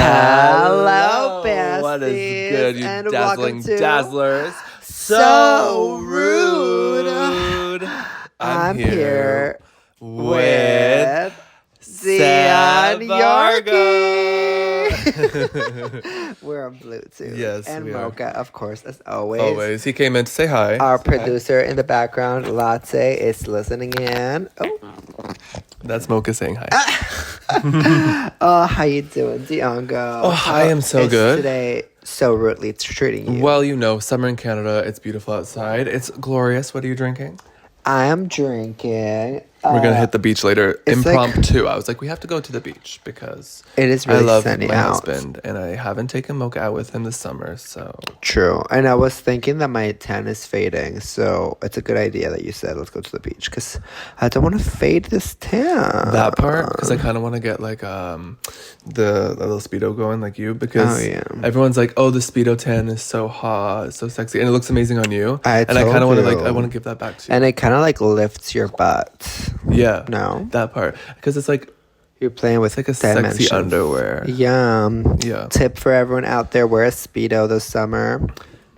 Hello, besties. What is good, you and dazzling dazzlers? So rude. I'm here with Dion Yorkie. We're on Bluetooth. Yes, and we are. Mocha, of course, as always. Always. He came in to say hi. Our Say producer in the background, Latte, is listening in. Oh. That's Mocha saying hi. Oh, how you doing, Diongo? Oh, I am so good. Today so rudely treating you? Well, you know, summer in Canada, it's beautiful outside. It's glorious. What are you drinking? I am drinking. We're going to hit the beach later. it's Impromptu. I was like, we have to go to the beach because It is really I love sunny my out. husband and I haven't taken Mocha out with him this summer. So True. And I was thinking that my tan is fading, so it's a good idea that you said let's go to the beach because I don't want to fade this tan. that part, because I kind of want to get like the little Speedo going like you, because everyone's like, oh, the Speedo tan is so hot, it's so sexy, and it looks amazing on you. I kind of want to I want to give that back to you. And it kind of like lifts your butt. Yeah. No. That part. Because it's like you're playing with like a dimensions. sexy underwear. Yeah. Yeah. Tip for everyone out there: wear a Speedo this summer,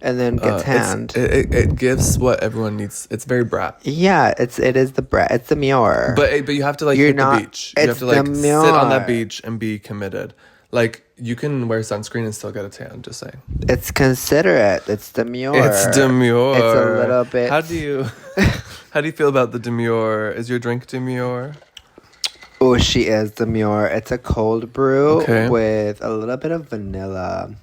and then get tanned. It gives what everyone needs. It's very brat. Yeah, it is the brat. It's the Muir. But you have to like hit the beach. You have to like sit on that beach and be committed. Like you can wear sunscreen and still get a tan. Just saying. It's considerate. It's demure. It's demure. It's a little bit. How do you feel about the demure? Is your drink demure? Oh, she is demure. It's a cold brew with a little bit of vanilla.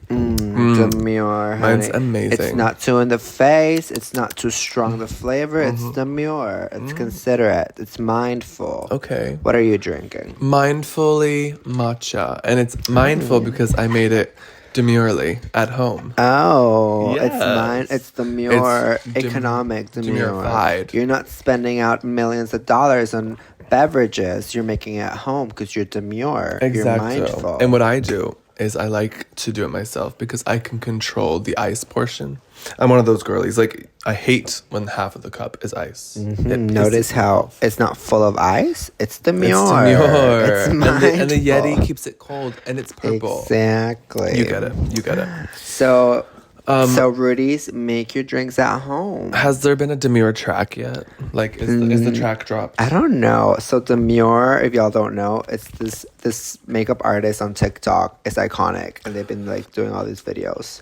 Demure, honey. Mine's amazing. It's not too in the face. It's not too strong the flavor. It's demure. It's considerate. It's mindful. Okay. What are you drinking? Mindfully matcha. And it's mindful because I made it demurely at home. Oh, yes. It's demure, economic demure. You're not spending out millions of dollars on beverages. You're making it at home because you're demure. Exactly. You're mindful. And what I do is I like to do it myself because I can control the ice portion. I'm one of those girlies. Like, I hate when half of the cup is ice. Notice how it's not full of ice? It's demure. It's mindful. And the Yeti keeps it cold, and it's purple. Exactly. You get it. So Rudy's, make your drinks at home. Has there been a demure track yet? Like, is the track dropped? I don't know. So demure, if y'all don't know, it's this makeup artist on TikTok. It's iconic, and they've been like doing all these videos.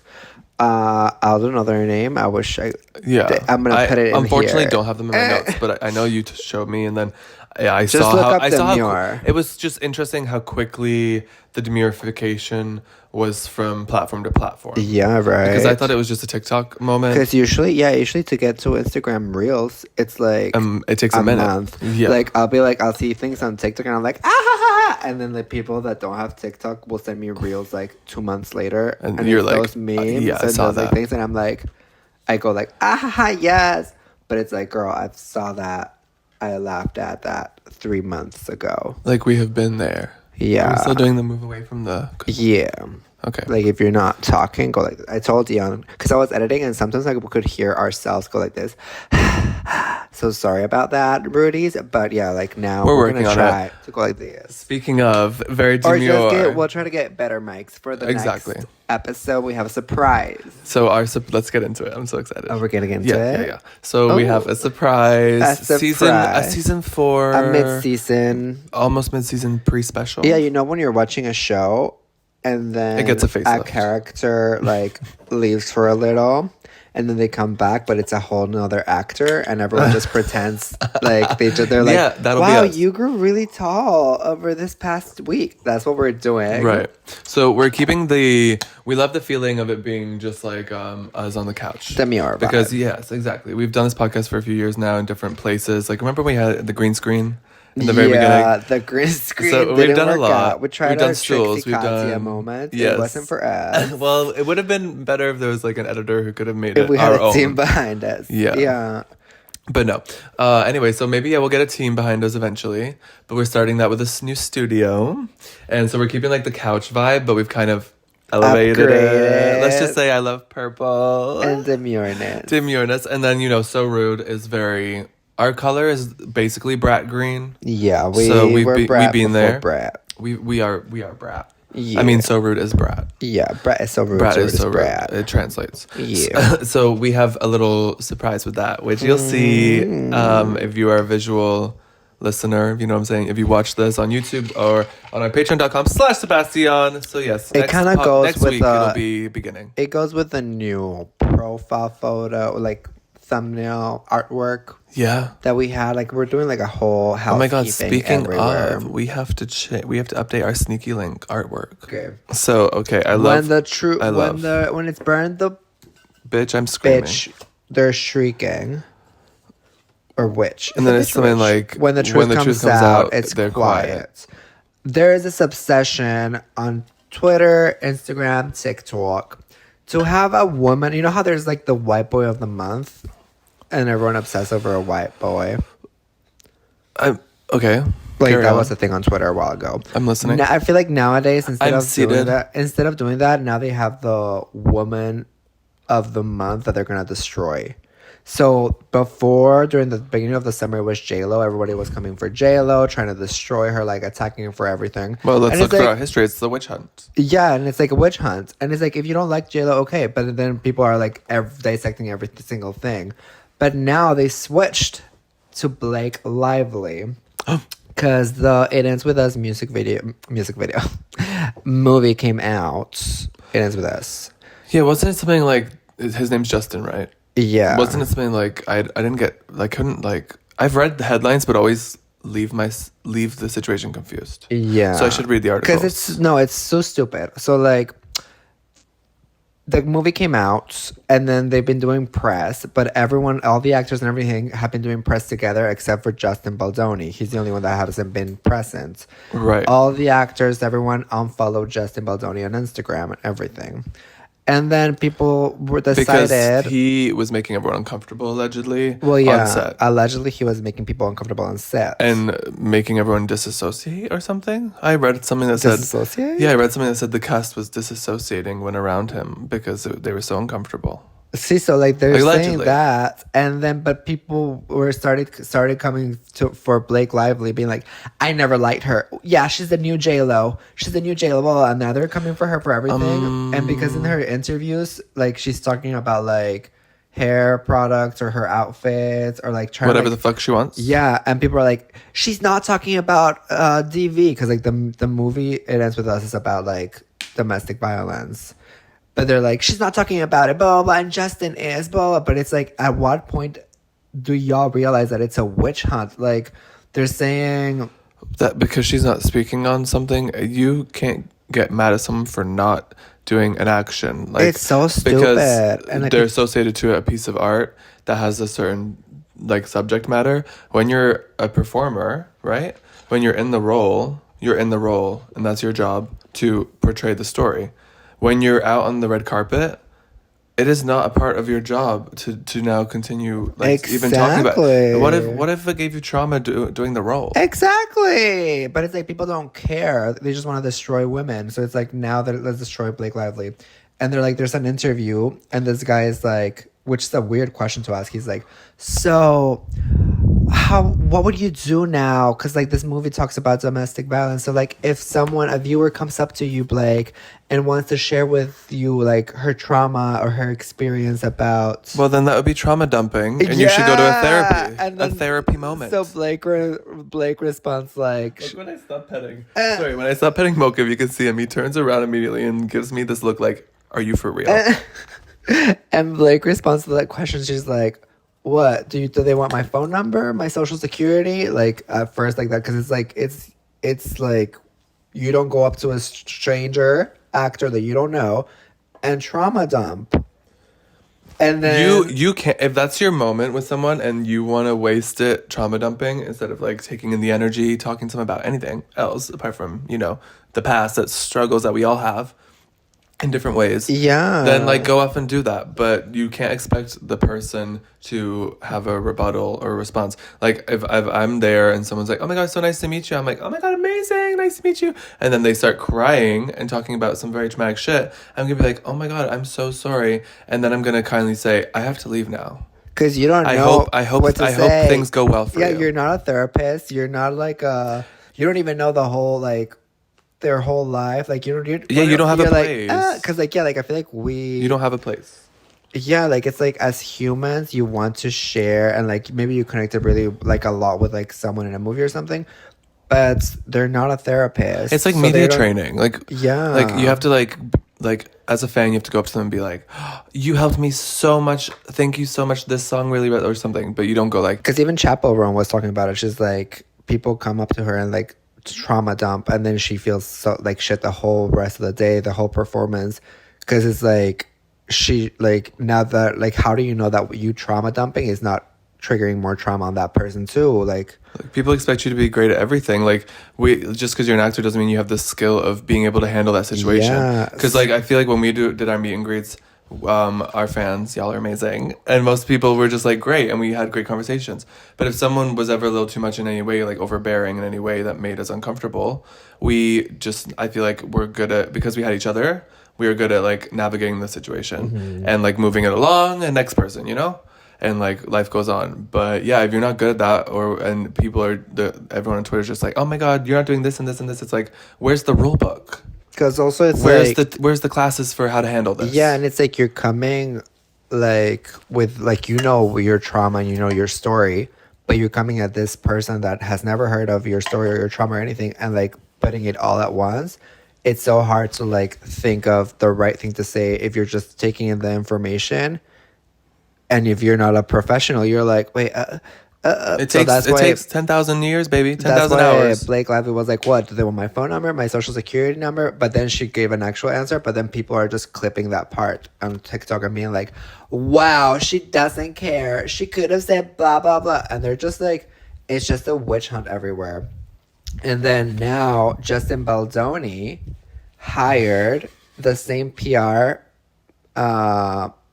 I don't know their name. I wish I. Yeah, I'm gonna put it in unfortunately, here. don't have them in my notes, but I know you showed me, and then I Just saw look how up I saw demure. how it was just interesting how quickly the demurification was from platform to platform. Yeah, right. Because I thought it was just a TikTok moment. Because usually to get to Instagram Reels, it's like it takes a minute. Month. Yeah. Like I'll see things on TikTok and I'm like, ah ha ha, and then the people that don't have TikTok will send me Reels like 2 months later, and you're like, those memes yeah, I and saw those that. like things, and I'm like, I go like, ah ha ha, yes, but it's like, girl, I saw that, I laughed at that 3 months ago. Like we have been there. Yeah. We're still doing the move away from the. Yeah. Okay. Like if you're not talking, go like I told Dion, because I was editing and sometimes like we could hear ourselves go like this. So sorry about that, Rudy's. But yeah, like now we're working gonna on try to go like this. Speaking of very demure, we'll try to get better mics for the exactly. next episode. We have a surprise. So let's get into it. I'm so excited. Oh, we're getting into it. Yeah. So we have a surprise. Season 4, a mid-season, almost mid-season pre-special. Yeah, you know when you're watching a show and then it gets a facelift. A character like leaves for a little and then they come back, but it's a whole nother actor and everyone just pretends like they're like, yeah, that'll wow, be us. You grew really tall over this past week. That's what we're doing. Right. So we're keeping we love the feeling of it being just like us on the couch. Demure. Because yes, exactly. We've done this podcast for a few years now in different places. Like remember we had the green screen? In the very beginning. Yeah, the green screen. So we've done a lot. Out. We tried we've done our stools. We've done moment. Yes. It wasn't for us. Well, it would have been better if there was like an editor who could have made it we had our own. team behind us. Yeah. But no. Anyway, so maybe we'll get a team behind us eventually. But we're starting that with this new studio, and so we're keeping like the couch vibe, but we've kind of elevated it. Let's just say I love purple and demureness. And then So Rude is very. Our color is basically brat green. Yeah, we've been there. Brat. We are brat. Yeah. I mean, so rude is brat. Yeah, brat is so rude. Brat so is so rude. brat. It translates. Yeah. So we have a little surprise with that, which you'll see if you are a visual listener. You know what I'm saying? If you watch this on YouTube or on our patreon.com/Sebastian. So yes, It kind of goes next with week it'll be beginning. It goes with the new profile photo, like thumbnail artwork. Yeah. That we had, like we're doing like a whole housekeeping. Oh my god! Speaking everywhere. of, we have to update our sneaky link artwork. Okay. So I love when it's burned, the bitch, I'm screaming. bitch, they're shrieking. Or which? And then it's something like when the truth comes out, it's quiet. There is this obsession on Twitter, Instagram, TikTok to have a woman. You know how there's like the white boy of the month, and everyone obsessed over a white boy. Okay. Like that was a thing on Twitter a while ago. I'm listening. I feel like nowadays instead of doing that, now they have the woman of the month that they're gonna destroy. So before, during the beginning of the summer, it was J-Lo. Everybody was coming for J-Lo, trying to destroy her, like attacking her for everything. Well, let's look throughout history. It's the witch hunt. Yeah, and it's like a witch hunt. And it's like, if you don't like J-Lo, okay. But then people are like dissecting every single thing. But now they switched to Blake Lively. Because the It Ends With Us music video movie came out. It Ends With Us. Yeah, wasn't it something like, his name's Justin, right? Yeah. Wasn't it something like I didn't get I've read the headlines but always leave the situation confused. Yeah. So I should read the article. Because it's so stupid. So like the movie came out and then they've been doing press, but all the actors and everything have been doing press together except for Justin Baldoni. He's the only one that hasn't been present. Right. All the actors, everyone unfollowed Justin Baldoni on Instagram and everything. And then people were decided... Because he was making everyone uncomfortable, allegedly, well, yeah, on set. Allegedly, he was making people uncomfortable on set. And making everyone disassociate or something? I read something that said... Disassociate? Yeah, I read something that said the cast was disassociating when around him because they were so uncomfortable. See, so like they're allegedly saying that, and then but people were started coming for Blake Lively, being like, "I never liked her. Yeah, she's the new J-Lo. She's the new J-Lo." Blah, blah, blah. And now they're coming for her for everything, and because in her interviews, like she's talking about like hair products or her outfits or like trying whatever the fuck she wants. Yeah, and people are like, she's not talking about DV because like the movie It Ends With Us is about like domestic violence. But they're like, she's not talking about it, blah, blah, blah, and Justin is, blah, blah. But it's like, at what point do y'all realize that it's a witch hunt? Like, they're saying... that because she's not speaking on something, you can't get mad at someone for not doing an action. Like, it's so stupid. Because and they're associated to a piece of art that has a certain, like, subject matter. When you're a performer, right? When you're in the role, and that's your job to portray the story. When you're out on the red carpet, it is not a part of your job to now continue even talking about it. What if it gave you trauma doing the role? Exactly. But it's like people don't care. They just want to destroy women. So it's like, now that let's destroy Blake Lively. And they're like, there's an interview and this guy is like, which is a weird question to ask. He's like, so what would you do now? Because like this movie talks about domestic violence. So like if a viewer comes up to you, Blake, and wants to share with you like her trauma or her experience about... Well, then that would be trauma dumping, and you should go to a therapy moment. So Blake responds like... when I stop petting. When I stop petting Mocha, if you can see him, he turns around immediately and gives me this look like, are you for real? And Blake responds to that question. She's like, what? Do they want my phone number? My social security? Like, at first, like that. Because it's like, you don't go up to a stranger actor that you don't know and trauma dump. And then you can't, if that's your moment with someone and you want to waste it trauma dumping instead of like taking in the energy, talking to them about anything else apart from, the past, that struggles that we all have in different ways. Yeah. Then like go off and do that. But you can't expect the person to have a rebuttal or a response. Like if I'm there and someone's like, oh my God, so nice to meet you. I'm like, oh my God, amazing. Nice to meet you. And then they start crying and talking about some very traumatic shit. I'm going to be like, oh my God, I'm so sorry. And then I'm going to kindly say, I have to leave now. Because you don't know. I hope things go well for you. Yeah, you're not a therapist. You're not like you don't even know the whole like their whole life. Like you don't have a you're place. because like like I feel like You don't have a place. yeah, like it's like as humans you want to share and like maybe you connected really like a lot with like someone in a movie or something, but they're not a therapist. It's like so media training. Like yeah, you have to like as a fan you have to go up to them and be like, oh, you helped me so much. Thank you so much. This song really or something. But you don't go like, because even Chappell Roan was talking about it. She's like people come up to her and like trauma dump, and then she feels so like shit the whole rest of the day, the whole performance, because it's like she like now that like how do you know that you trauma dumping is not triggering more trauma on that person too? Like people expect you to be great at everything. Like just because you're an actor doesn't mean you have the skill of being able to handle that situation. Yeah. Because like I feel like when we did our meet and greets, our fans, y'all are amazing, and most people were just like great, and we had great conversations. But if someone was ever a little too much in any way, like overbearing in any way that made us uncomfortable, I feel like we're good at, because we had each other, we were good at like navigating the situation and like moving it along and next person, you know? And like life goes on. But yeah, if you're not good at that, and people everyone on Twitter is just like, oh my god, you're not doing this and this and this, it's like, where's the rule book? because also it's Where's the classes for how to handle this? yeah, and it's like you're coming like with like your trauma and your story, but you're coming at this person that has never heard of your story or your trauma or anything, and like putting it all at once. It's so hard to like think of the right thing to say if you're just taking in the information, and if you're not a professional, you're like, wait, it takes 10,000 years, baby, 10,000 hours. Blake Lively was like, what? Do they want my phone number, my social security number? But then she gave an actual answer, but then people are just clipping that part on TikTok and being like, wow, she doesn't care. She could have said blah, blah, blah. And they're just like, it's just a witch hunt everywhere. And then now Justin Baldoni hired the same PR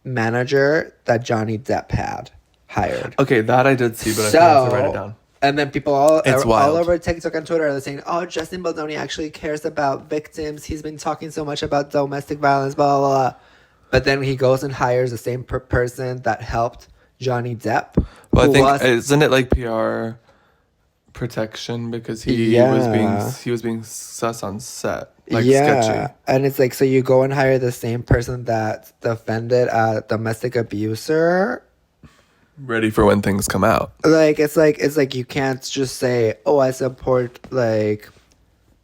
manager that Johnny Depp had hired. Okay, that I did see, but I forgot to write it down. And then people all over TikTok and Twitter are saying, oh, Justin Baldoni actually cares about victims. He's been talking so much about domestic violence, blah, blah, blah. But then he goes and hires the same person that helped Johnny Depp. Well, I think, isn't it like PR protection because he was being sus on set, like sketchy. And it's like, so you go and hire the same person that defended a domestic abuser, ready for when things come out. Like it's like you can't just say, oh, I support like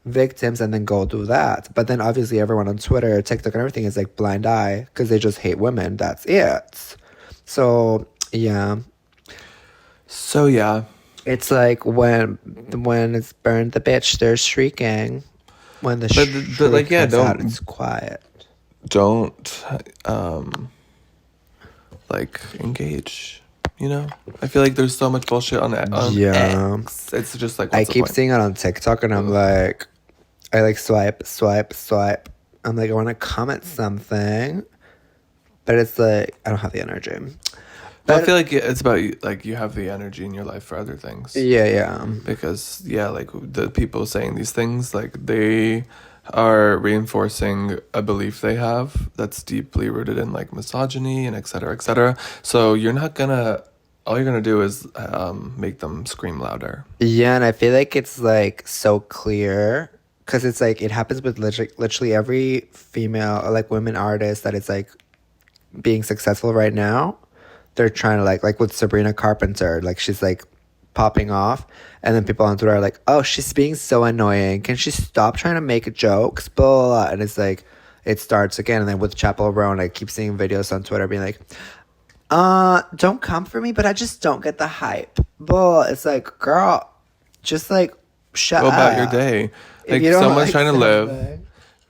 victims and then go do that. But then obviously everyone on Twitter, TikTok and everything is like blind eye because they just hate women. That's it. So yeah. It's like when it's burned the bitch, they're shrieking. When the shriek comes out, it's quiet. Don't like engage. You know, I feel like there's so much bullshit on X. It's just like, I keep seeing it on TikTok, and I'm like, I like swipe. I'm like, I want to comment something, but it's like I don't have the energy. But I feel like it's about like you have the energy in your life for other things. Yeah. Because like the people saying these things, like they are reinforcing a belief they have that's deeply rooted in like misogyny and et cetera, et cetera. So all you're gonna do is make them scream louder. Yeah, and I feel like it's like so clear because it's like it happens with literally every female like women artist that is like being successful right now. They're trying to like with Sabrina Carpenter, like she's like popping off, and then people on Twitter are like, oh, she's being so annoying, can she stop trying to make jokes, blah, blah, blah. And it's like it starts again. And then with Chappell Roan, I keep seeing videos on Twitter being like, don't come for me, but I just don't get the hype, blah. It's like, girl, just like shut up. Go about your day. Like someone's trying to live,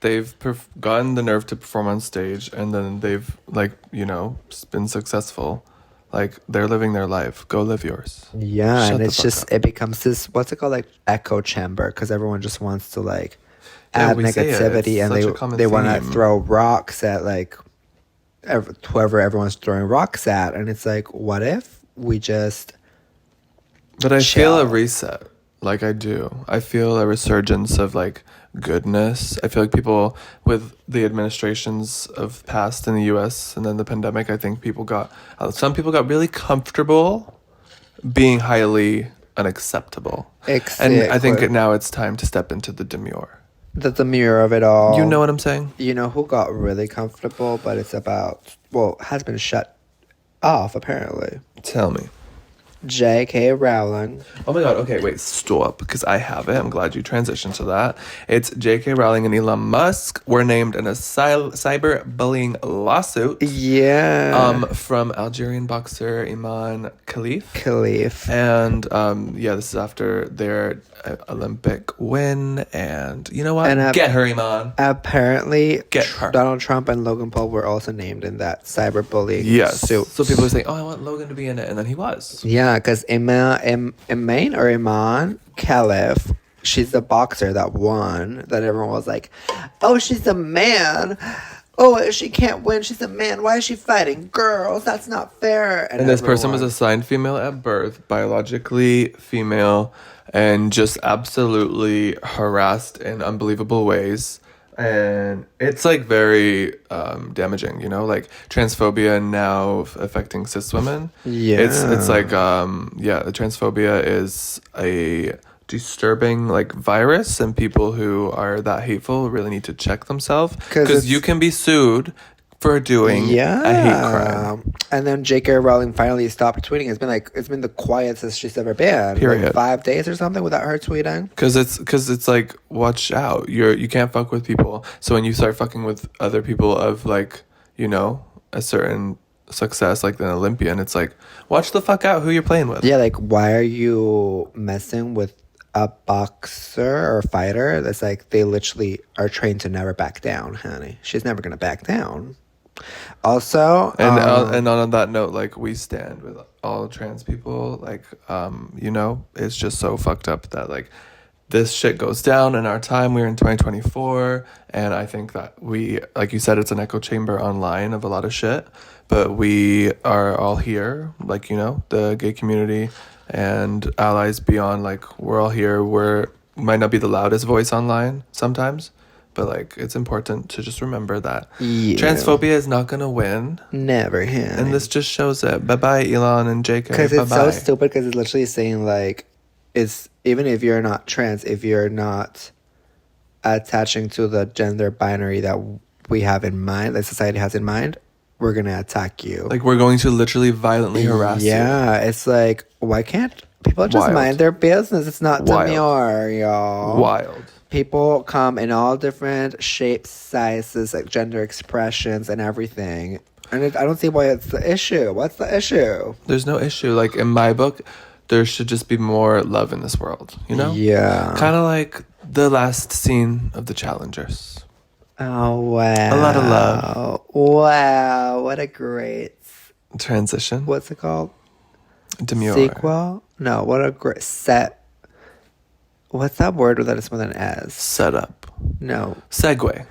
they've gotten the nerve to perform on stage, and then they've like, you know, been successful. Like they're living their life. Go live yours. Yeah. Shut and it's just up. It becomes this, what's it called, like echo chamber, because everyone just wants to like add negativity, and they want to throw rocks at like whoever everyone's throwing rocks at. And it's like, what if we just But I feel a reset. Like I do. I feel a resurgence of like goodness. I feel like people with the administrations of past in the US and then the pandemic, I think some people got really comfortable being highly unacceptable. Exactly. And I think now it's time to step into the demure. The demure of it all. You know what I'm saying? You know who got really comfortable, but it's about, well, has been shut off apparently. Tell me. J.K. Rowling. Oh my god, okay, wait, stop, because I have it. I'm glad you transitioned to that. It's J.K. Rowling and Elon Musk were named in a cyberbullying lawsuit. Yeah. From Algerian boxer Iman Khalif. And yeah, this is after their Olympic win. And you know what? And get her, Iman. Apparently, Get her. Donald Trump and Logan Paul were also named in that cyberbullying suit. So people are saying, oh, I want Logan to be in it. And then he was. Yeah, because Iman Khalif, she's the boxer that won, that everyone was like, oh, she's a man. Oh, she can't win. She's a man. Why is she fighting girls? That's not fair. And this person was assigned female at birth, biologically female, and just absolutely harassed in unbelievable ways. And it's like very damaging, you know, like transphobia now affecting cis women. Yeah. It's like yeah, transphobia is a disturbing like virus, and people who are that hateful really need to check themselves, because you can be sued for doing a hate crime. And then J.K. Rowling finally stopped tweeting. It's been the quietest she's ever been. Period. Like 5 days or something without her tweeting. Because it's like, watch out. You can't fuck with people. So when you start fucking with other people of like, you know, a certain success, like an Olympian, it's like, watch the fuck out who you're playing with. Yeah, like why are you messing with a boxer or fighter that's like, they literally are trained to never back down, honey. She's never gonna back down. Also, and on that note, like, we stand with all trans people. Like, you know, it's just so fucked up that like this shit goes down in our time. We're in 2024, and I think that we, like you said, it's an echo chamber online of a lot of shit, but we are all here, like, you know, the gay community and allies beyond. Like, we're all here. Might not be the loudest voice online sometimes, but like, it's important to just remember that transphobia is not gonna win. Never, honey. And this just shows it. Bye-bye, Elon and JK. Because it's so stupid, because it's literally saying like, it's, even if you're not trans, if you're not attaching to the gender binary that we have in mind, that society has in mind, we're gonna attack you. Like, we're going to literally violently harass you. Yeah, it's like, why can't people just mind their business? It's not demure, y'all. Wild. People come in all different shapes, sizes, like gender expressions and everything. And I don't see why it's the issue. What's the issue? There's no issue. Like, in my book, there should just be more love in this world, you know? Yeah. Kind of like the last scene of The Challengers. Oh, wow. A lot of love. Wow. What a great transition. What's it called? Demure. Sequel? No, what a great set. What's that word that is with an S? Setup. No. Segue. What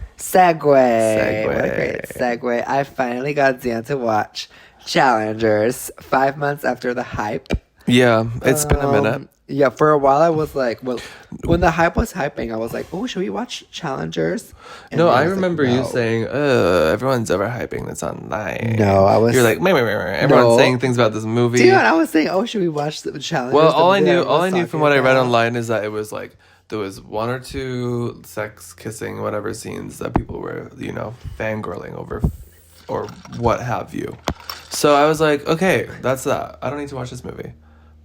a great segue. I finally got Dion to watch Challengers 5 months after the hype. Yeah, it's been a minute. Yeah, for a while I was like, well, when the hype was hyping, I was like, oh, should we watch Challengers? And no, I like, remember no. you saying, everyone's overhyping this online. No, I was... You're like, everyone's saying things about this movie. Dude, I was saying, oh, should we watch the Challengers? Well, all I knew from what I read online is that it was like, there was 1 or 2 sex, kissing, whatever scenes that people were, you know, fangirling over or what have you. So I was like, okay, that's that. I don't need to watch this movie.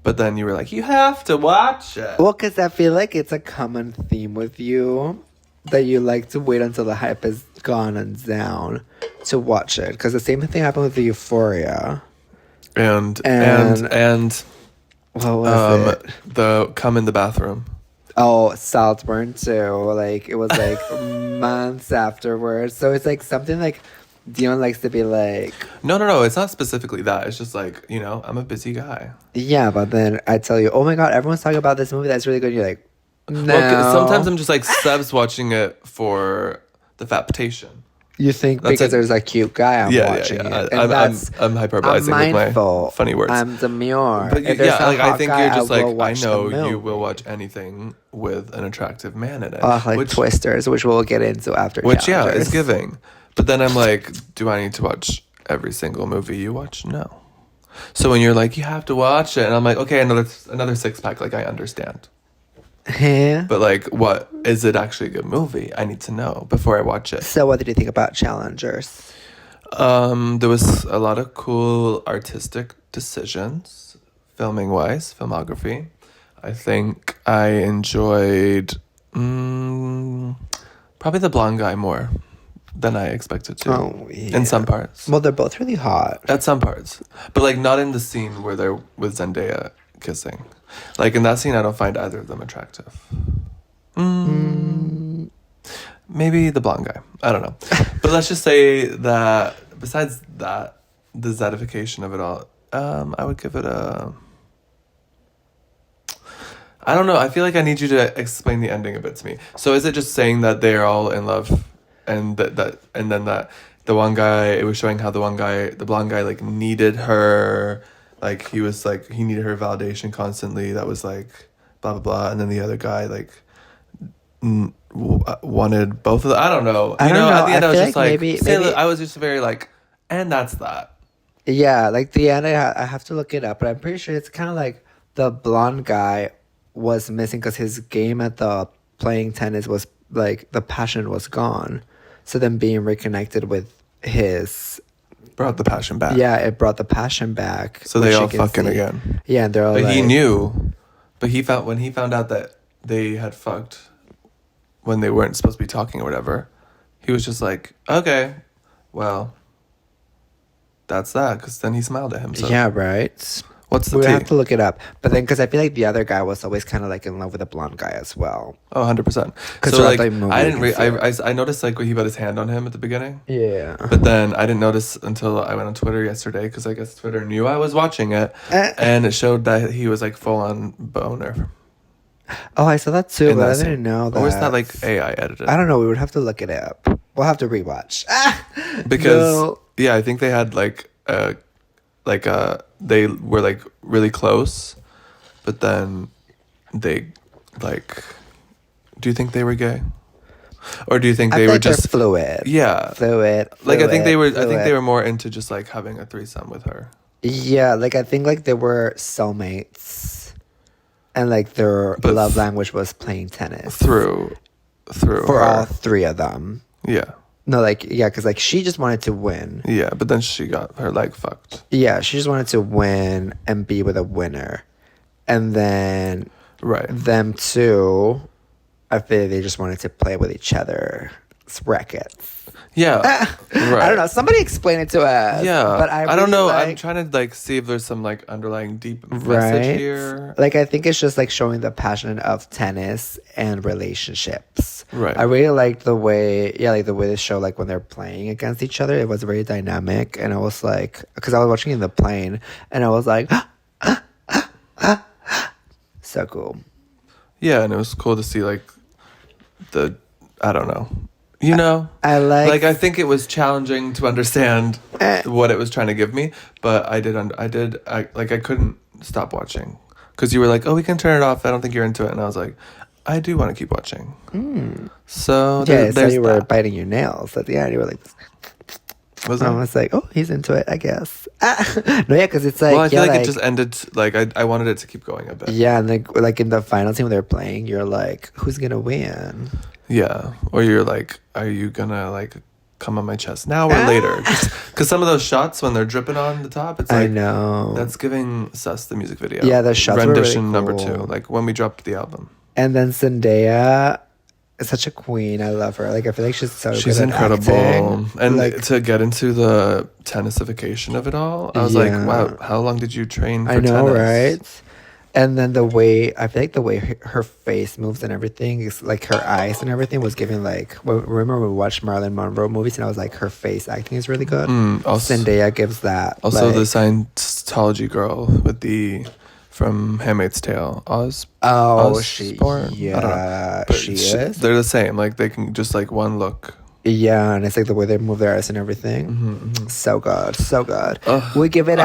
But then you were like, you have to watch it. Well, because I feel like it's a common theme with you that you like to wait until the hype is gone and down to watch it. Because the same thing happened with the Euphoria. And what was it? The come in the bathroom. Oh, Saltburn too. Like, it was like months afterwards. So it's like something like Dion likes to be like... No. It's not specifically that. It's just like, you know, I'm a busy guy. Yeah, but then I tell you, oh my God, everyone's talking about this movie that's really good. You're like, no. Well, sometimes I'm just like, Seb's watching it for the faptation. You think that's because there's a cute guy I'm watching it. And I'm hyperbolizing with my funny words. I'm demure. But yeah, like, I think you're just like, I know you will watch anything with an attractive man in it. Like Twisters, which we'll get into after Which, yeah, is giving. But then I'm like, do I need to watch every single movie you watch? No. So when you're like, you have to watch it, and I'm like, okay, another 6-pack, like, I understand. But like, what is it actually a good movie? I need to know before I watch it. So what did you think about Challengers? There was a lot of cool artistic decisions, filming wise, filmography. I think I enjoyed probably the blonde guy more than I expected to. Oh, yeah. In some parts. Well, they're both really hot. At some parts. But like not in the scene where they're with Zendaya kissing. Like in that scene I don't find either of them attractive. Maybe the blonde guy. I don't know. But let's just say that besides that, the zetification of it all, I would give it a... I don't know. I feel like I need you to explain the ending a bit to me. So is it just saying that they're all in love and that the one guy, it was showing how the blonde guy like needed her, like he was like, he needed her validation constantly. That was like blah, blah, blah. And then the other guy like wanted both of them. I don't know. I don't know. At the end I was just like, maybe I was just very like, and that's that. Yeah, like the end, I have to look it up, but I'm pretty sure it's kind of like the blonde guy was missing because his game at the playing tennis was like the passion was gone. So then being reconnected with his Brought the passion back. yeah, it brought the passion back. So they all fucking again. Yeah, and they're all But like, he knew. But when he found out that they had fucked when they weren't supposed to be talking or whatever, he was just like, okay, well, that's that. Because then he smiled at him. So yeah, right. what's the We tea? have to look it up, but then because I feel like the other guy was always kind of like in love with the blonde guy as well. Oh, 100%. 'Cause So throughout like, the movie I you didn't. can see I noticed like when he put his hand on him at the beginning. Yeah, But then I didn't notice until I went on Twitter yesterday because I guess Twitter knew I was watching it, and it showed that he was like full on boner. oh, I saw that too, in but that I scene. didn't know that. Or was that like AI edited? I don't know. We would have to look it up. We'll have to rewatch. Because No. yeah, I think they had they were like really close, but then they like. Do you think they were gay, or do you think I they feel were like they're just fluid. Yeah, Fluid. like I think they were. I think fluid. they were more into just like having a threesome with her. Yeah, like I think like they were soulmates, and like their But love language was playing tennis Through for her. all three of them. Yeah, No, like yeah, because like she just wanted to win. yeah, but then she got her leg fucked. Yeah, she just wanted to win and be with a winner, and then Right. them two, I feel they just wanted to play with each other. It's rackets. Yeah. Right. I don't know. Somebody explain it to us. Yeah, but I don't really know. like- I'm trying to like see if there's some like underlying deep message right here. Like I think it's just like showing the passion of tennis and relationships. Right. I really liked the way the way they show like when they're playing against each other. It was very dynamic, and I was like, because I was watching in the plane, and I was like, so cool. Yeah, and it was cool to see like I don't know. I like I think it was challenging to understand what it was trying to give me, but I couldn't stop watching because you were like, "Oh, we can turn it off. I don't think you're into it," and I was like, "I do want to keep watching." So yeah. So there's you were that. biting your nails at the end. You were like, Was I that? was like, oh, he's into it, I guess. No, yeah, because it's like, Well, I feel yeah, like it just ended. Like I wanted it to keep going a bit. yeah, and like in the final scene when they're playing, you're like, who's gonna win? Yeah, or you're like, are you gonna like come on my chest now or later? Because some of those shots when they're dripping on the top, it's like I know. that's giving Sus the music video. Yeah, the shots were really rendition number cool. 2, like when we dropped the album. And then Zendaya is such a queen. I love her. Like I feel like she's so She's good at incredible, acting. and like to get into the tennisification of it all, I was like, Yeah. wow, how long did you train for I know, tennis? right? And then the way I feel like the way her face moves and everything is like her eyes and everything was giving like. Remember we watched Marilyn Monroe movies and I was like, her face acting is really good. Also, Zendaya gives that. also like, the Scientology girl with from Handmaid's Tale, Oh, Osborne? I don't know. yeah, But she is. They're the same. Like they can just like one look. Yeah, and it's like the way they move their eyes and everything. So good, so good. Ugh. We give it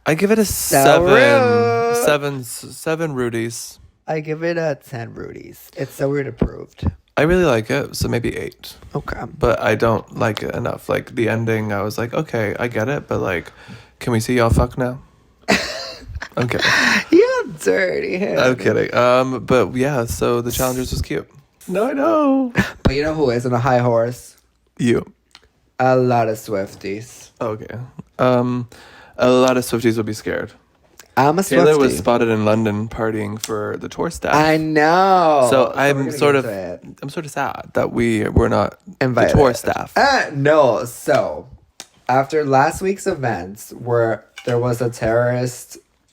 I give it a So rude. seven Rudies. I give it a 10 Rudies. It's so weird approved. I really like it, so maybe 8. Okay. But I don't like it enough. Like the ending, I was like, okay, I get it, but like, can we see y'all fuck now? I'm kidding. You dirty him. I'm kidding. But yeah, so the challengers was cute. No, I know. But you know who is on a high horse? You. A lot of Swifties. Okay. A lot of Swifties would be scared. I'm a Swiftie. Taylor was spotted in London partying for the tour staff. I know. So I'm sort of sad that we're not invited. The tour staff. No. So after last week's events where there was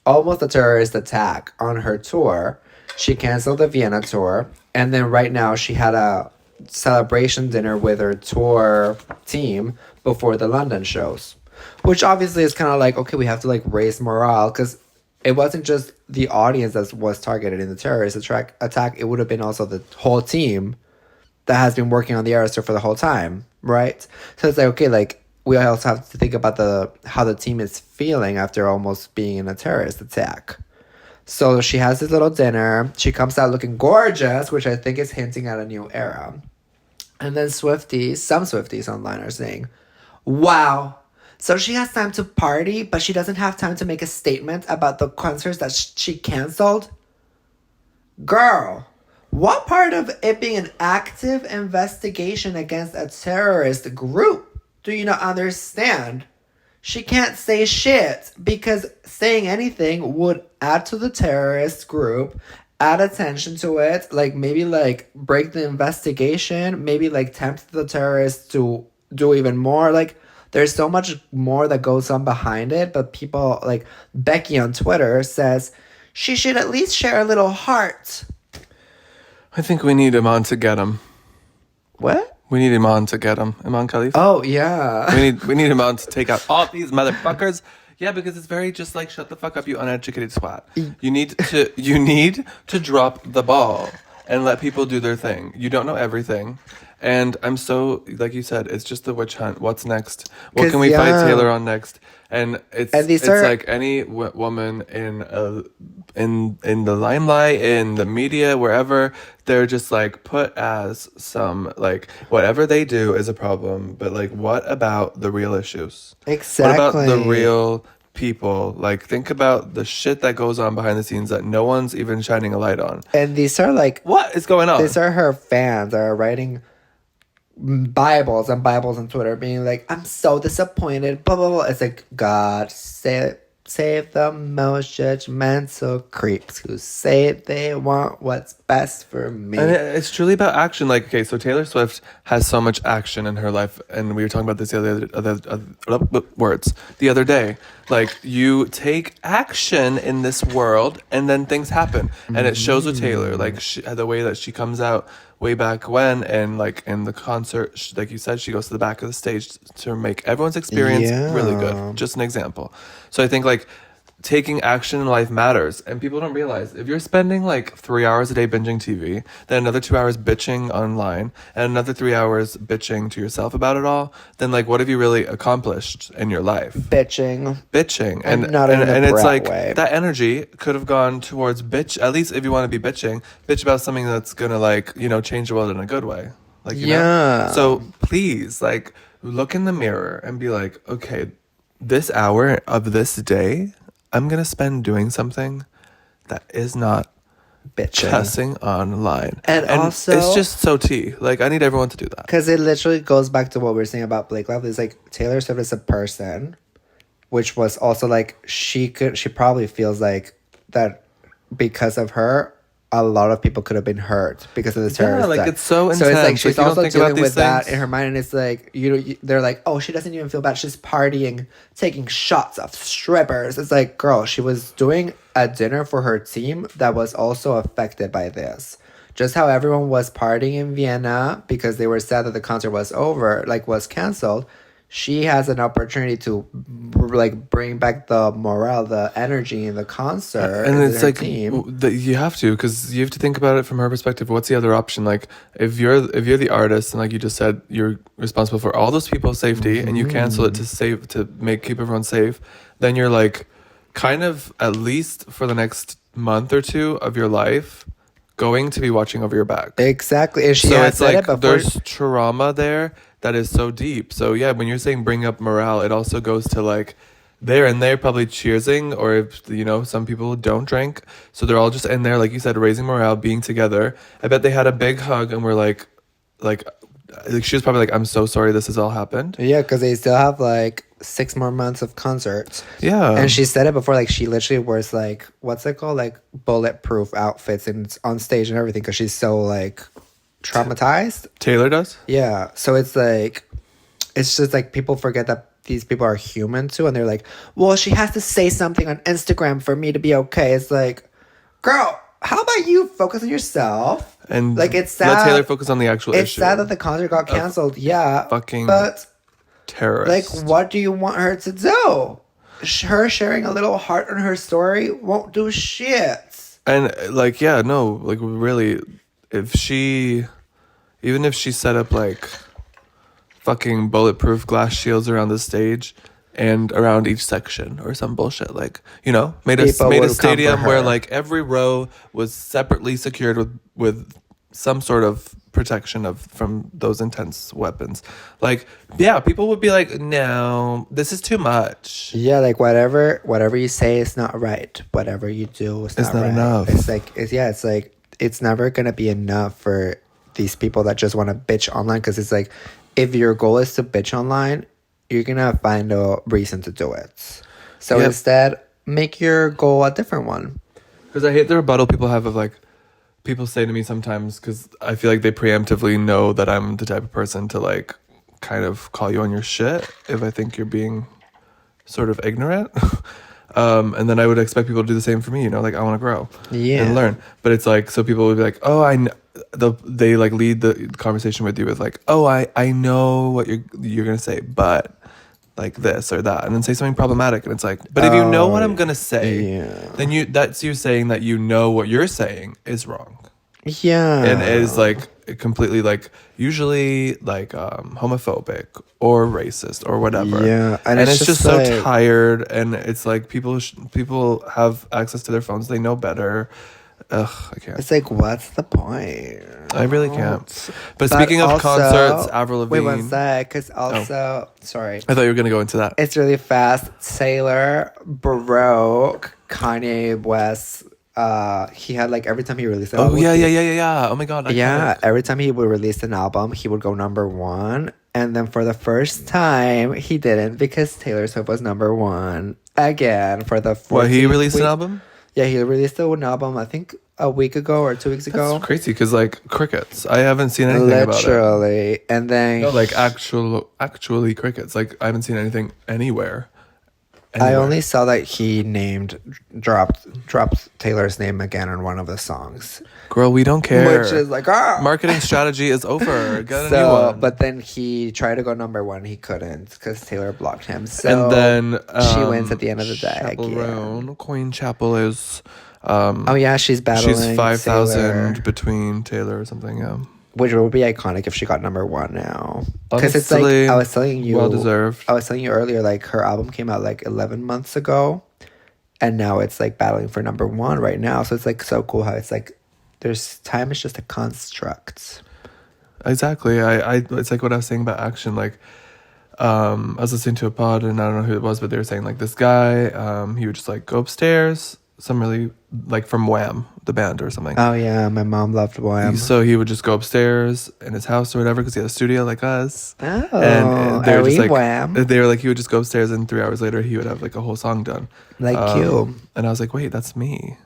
almost a terrorist attack on her tour, she canceled the Vienna tour. And then right now she had a celebration dinner with her tour team before the London shows. Which obviously is kind of like, okay, we have to like raise morale because it wasn't just the audience that was targeted in the terrorist attack. It would have been also the whole team that has been working on the Eras tour for the whole time, right? So it's like, okay, like we also have to think about how the team is feeling after almost being in a terrorist attack. So she has this little dinner. She comes out looking gorgeous, which I think is hinting at a new era. And then some Swifties online are saying, wow, so she has time to party, but she doesn't have time to make a statement about the concerts that she canceled? Girl, what part of it being an active investigation against a terrorist group do you not understand? She can't say shit because saying anything would add to the terrorist group, add attention to it, like maybe like break the investigation, maybe like tempt the terrorists to do even more. Like there's so much more that goes on behind it, but people like Becky on Twitter says she should at least share a little heart. I think we need Iman to get him. What? We need Iman to get him. Iman Khalif. Oh yeah. we need Iman to take out all these motherfuckers. Yeah, because it's very just like shut the fuck up, you uneducated swat. You need to drop the ball and let people do their thing. You don't know everything. And I'm so, like you said, it's just the witch hunt. What's next? What can we fight Taylor on next? And it's like any woman in the limelight, in the media, wherever, they're just like put as some, like, whatever they do is a problem. But like, what about the real issues? Exactly. What about the real people? Like, think about the shit that goes on behind the scenes that no one's even shining a light on. And these are like, what is going on? These are her fans that are writing Bibles on Twitter being like, I'm so disappointed, blah blah blah. It's like, God save the most judgmental creeps who say they want what's best for me. And it's truly about action. Like, okay, so Taylor Swift has so much action in her life, and we were talking about this the other day. Like, you take action in this world, and then things happen, and it shows with Taylor, like the way that she comes out way back when, and like in the concert, like you said, she goes to the back of the stage to make everyone's experience really good. Just an example. So I think like taking action in life matters, and people don't realize if you're spending like 3 hours a day binging TV, then another 2 hours bitching online, and another 3 hours bitching to yourself about it all, then like what have you really accomplished in your life? Bitching and not in a it's like way. That energy could have gone towards bitch. At least if you want to be bitch about something that's gonna like, you know, change the world in a good way, like, you know? So please, like, look in the mirror and be like, okay, this hour of this day I'm going to spend doing something that is not cussing online. And also, it's just so tea. Like, I need everyone to do that. Because it literally goes back to what we were saying about Blake Lively. It's like Taylor Swift is a person, which was also like, she probably feels like that because of her, a lot of people could have been hurt because of the terrorist attack. It's so intense. So it's like she's also dealing with that things in her mind, and it's like they're like, oh, she doesn't even feel bad. She's partying, taking shots of strippers. It's like, girl, she was doing a dinner for her team that was also affected by this. Just how everyone was partying in Vienna because they were sad that the concert was canceled. She has an opportunity to like bring back the morale, the energy in the concert, and it's like team. You have to, because you have to think about it from her perspective. What's the other option? Like, if you're the artist, and like you just said, you're responsible for all those people's safety, and you cancel it to keep everyone safe, then you're like, kind of, at least for the next month or two of your life, going to be watching over your back. Exactly. And so it's like there's trauma there that is so deep. So yeah, when you're saying bring up morale, it also goes to like they're in there probably cheersing, or if, you know, some people don't drink, so they're all just in there, like you said, raising morale, being together. I bet they had a big hug and were like she was probably like, I'm so sorry this has all happened. Yeah, because they still have like 6 more months of concerts. Yeah. And she said it before, like she literally wears like, what's it called, like bulletproof outfits and it's on stage and everything because she's so like traumatized. Taylor does? Yeah, so it's like, it's just like people forget that these people are human too, and they're like, well, she has to say something on Instagram for me to be okay. It's like, girl, how about you focus on yourself? And like, it's sad. Let Taylor focus on the actual it's issue. sad that the concert got canceled. Yeah, fucking but terrorist. like, what do you want her to do? Her sharing a little heart on her story won't do shit. And like, yeah, no, like really, even if she set up like fucking bulletproof glass shields around the stage and around each section or some bullshit, like, you know, made a stadium where like every row was separately secured with some sort of protection from those intense weapons. Like, yeah, people would be like, no, this is too much. Yeah, like whatever you say is not right. Whatever you do is not right. Enough. It's like, it's never gonna be enough for these people that just want to bitch online, because it's like, if your goal is to bitch online, you're gonna find a reason to do it. So instead, make your goal a different one. Because I hate the rebuttal people have of like, people say to me sometimes, because I feel like they preemptively know that I'm the type of person to like kind of call you on your shit if I think you're being sort of ignorant. And then I would expect people to do the same for me, you know, like I want to grow and learn. But it's like, so people would be like, oh, they like lead the conversation with you with like, oh, I know what you're gonna say, but like this or that, and then say something problematic, and it's like, but if you know what I'm gonna say, then that's you saying that you know what you're saying is wrong. Yeah. And it is like completely like usually like homophobic or racist or whatever. Yeah. And it's just so like, tired, and it's like people have access to their phones, they know better. Ugh, I can't. It's like, what's the point? I really can't. But speaking of concerts, Avril Lavigne. Wait one sec, because also, sorry. I thought you were going to go into that. It's really fast. Taylor broke Kanye West. He had like, every time he released an album. Yeah. Oh my God. Yeah, every time he would release an album, he would go number one. And then for the first time, he didn't, because Taylor Swift was number one again for the 14th What, he released an album? Yeah, he released an album, I think, a week ago or 2 weeks ago. That's crazy, because like crickets. I haven't seen anything about it. Literally. And then no, like actually crickets. Like I haven't seen anything anywhere. I only saw that he dropped Taylor's name again on one of the songs. Girl, we don't care. Which is like, marketing strategy is over. Get a new one. But then he tried to go number one. He couldn't, because Taylor blocked him. So and then she wins at the end of the day. Chaperone, Queen Chapel is. Oh yeah, she's battling. She's 5,000 between Taylor or something. Yeah. Which would be iconic if she got number one now. Because it's like, I was telling you, well deserved. I was telling you earlier, like her album came out like 11 months ago, and now it's like battling for number one right now. So it's like so cool how it's like, there's time is just a construct. Exactly. It's like what I was saying about action. Like, I was listening to a pod, and I don't know who it was, but they were saying like this guy, he would just like go upstairs, some really like from Wham, the band or something. Oh yeah, my mom loved Wham. So he would just go upstairs in his house or whatever, because he had a studio like us. Oh, and they were just like Wham? They were like, he would just go upstairs, and 3 hours later he would have like a whole song done. Like you. And I was like, wait, that's me.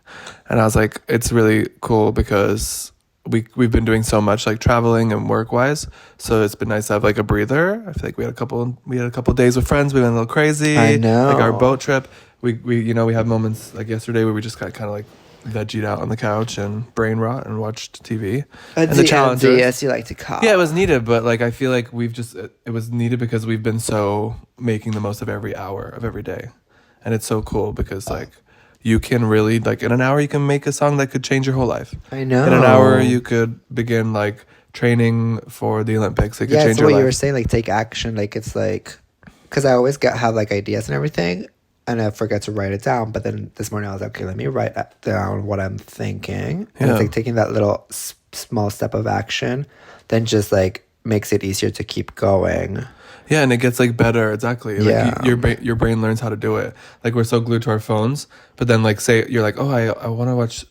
And I was like, it's really cool because we've been doing so much like traveling and work wise, so it's been nice to have like a breather. I feel like we had a couple days with friends. We went a little crazy. I know. Like our boat trip. We we had moments like yesterday where we just got kind of like veggied out on the couch and brain rot and watched TV. And the challenges, as you like to call. Yeah, it was needed, but like I feel like it was needed because we've been so making the most of every hour of every day, and it's so cool because like you can really like in an hour you can make a song that could change your whole life. I know. In an hour you could begin like training for the Olympics. It could change your life. Yeah, what you were saying, like take action. Like it's like, because I always have like ideas and everything, and I forget to write it down. But then this morning I was like, okay, let me write down what I'm thinking. And it's like taking that little small step of action, then just like makes it easier to keep going. Yeah, and it gets like better. Exactly. Yeah. Like your brain learns how to do it. Like we're so glued to our phones, but then like say you're like, oh, I want to watch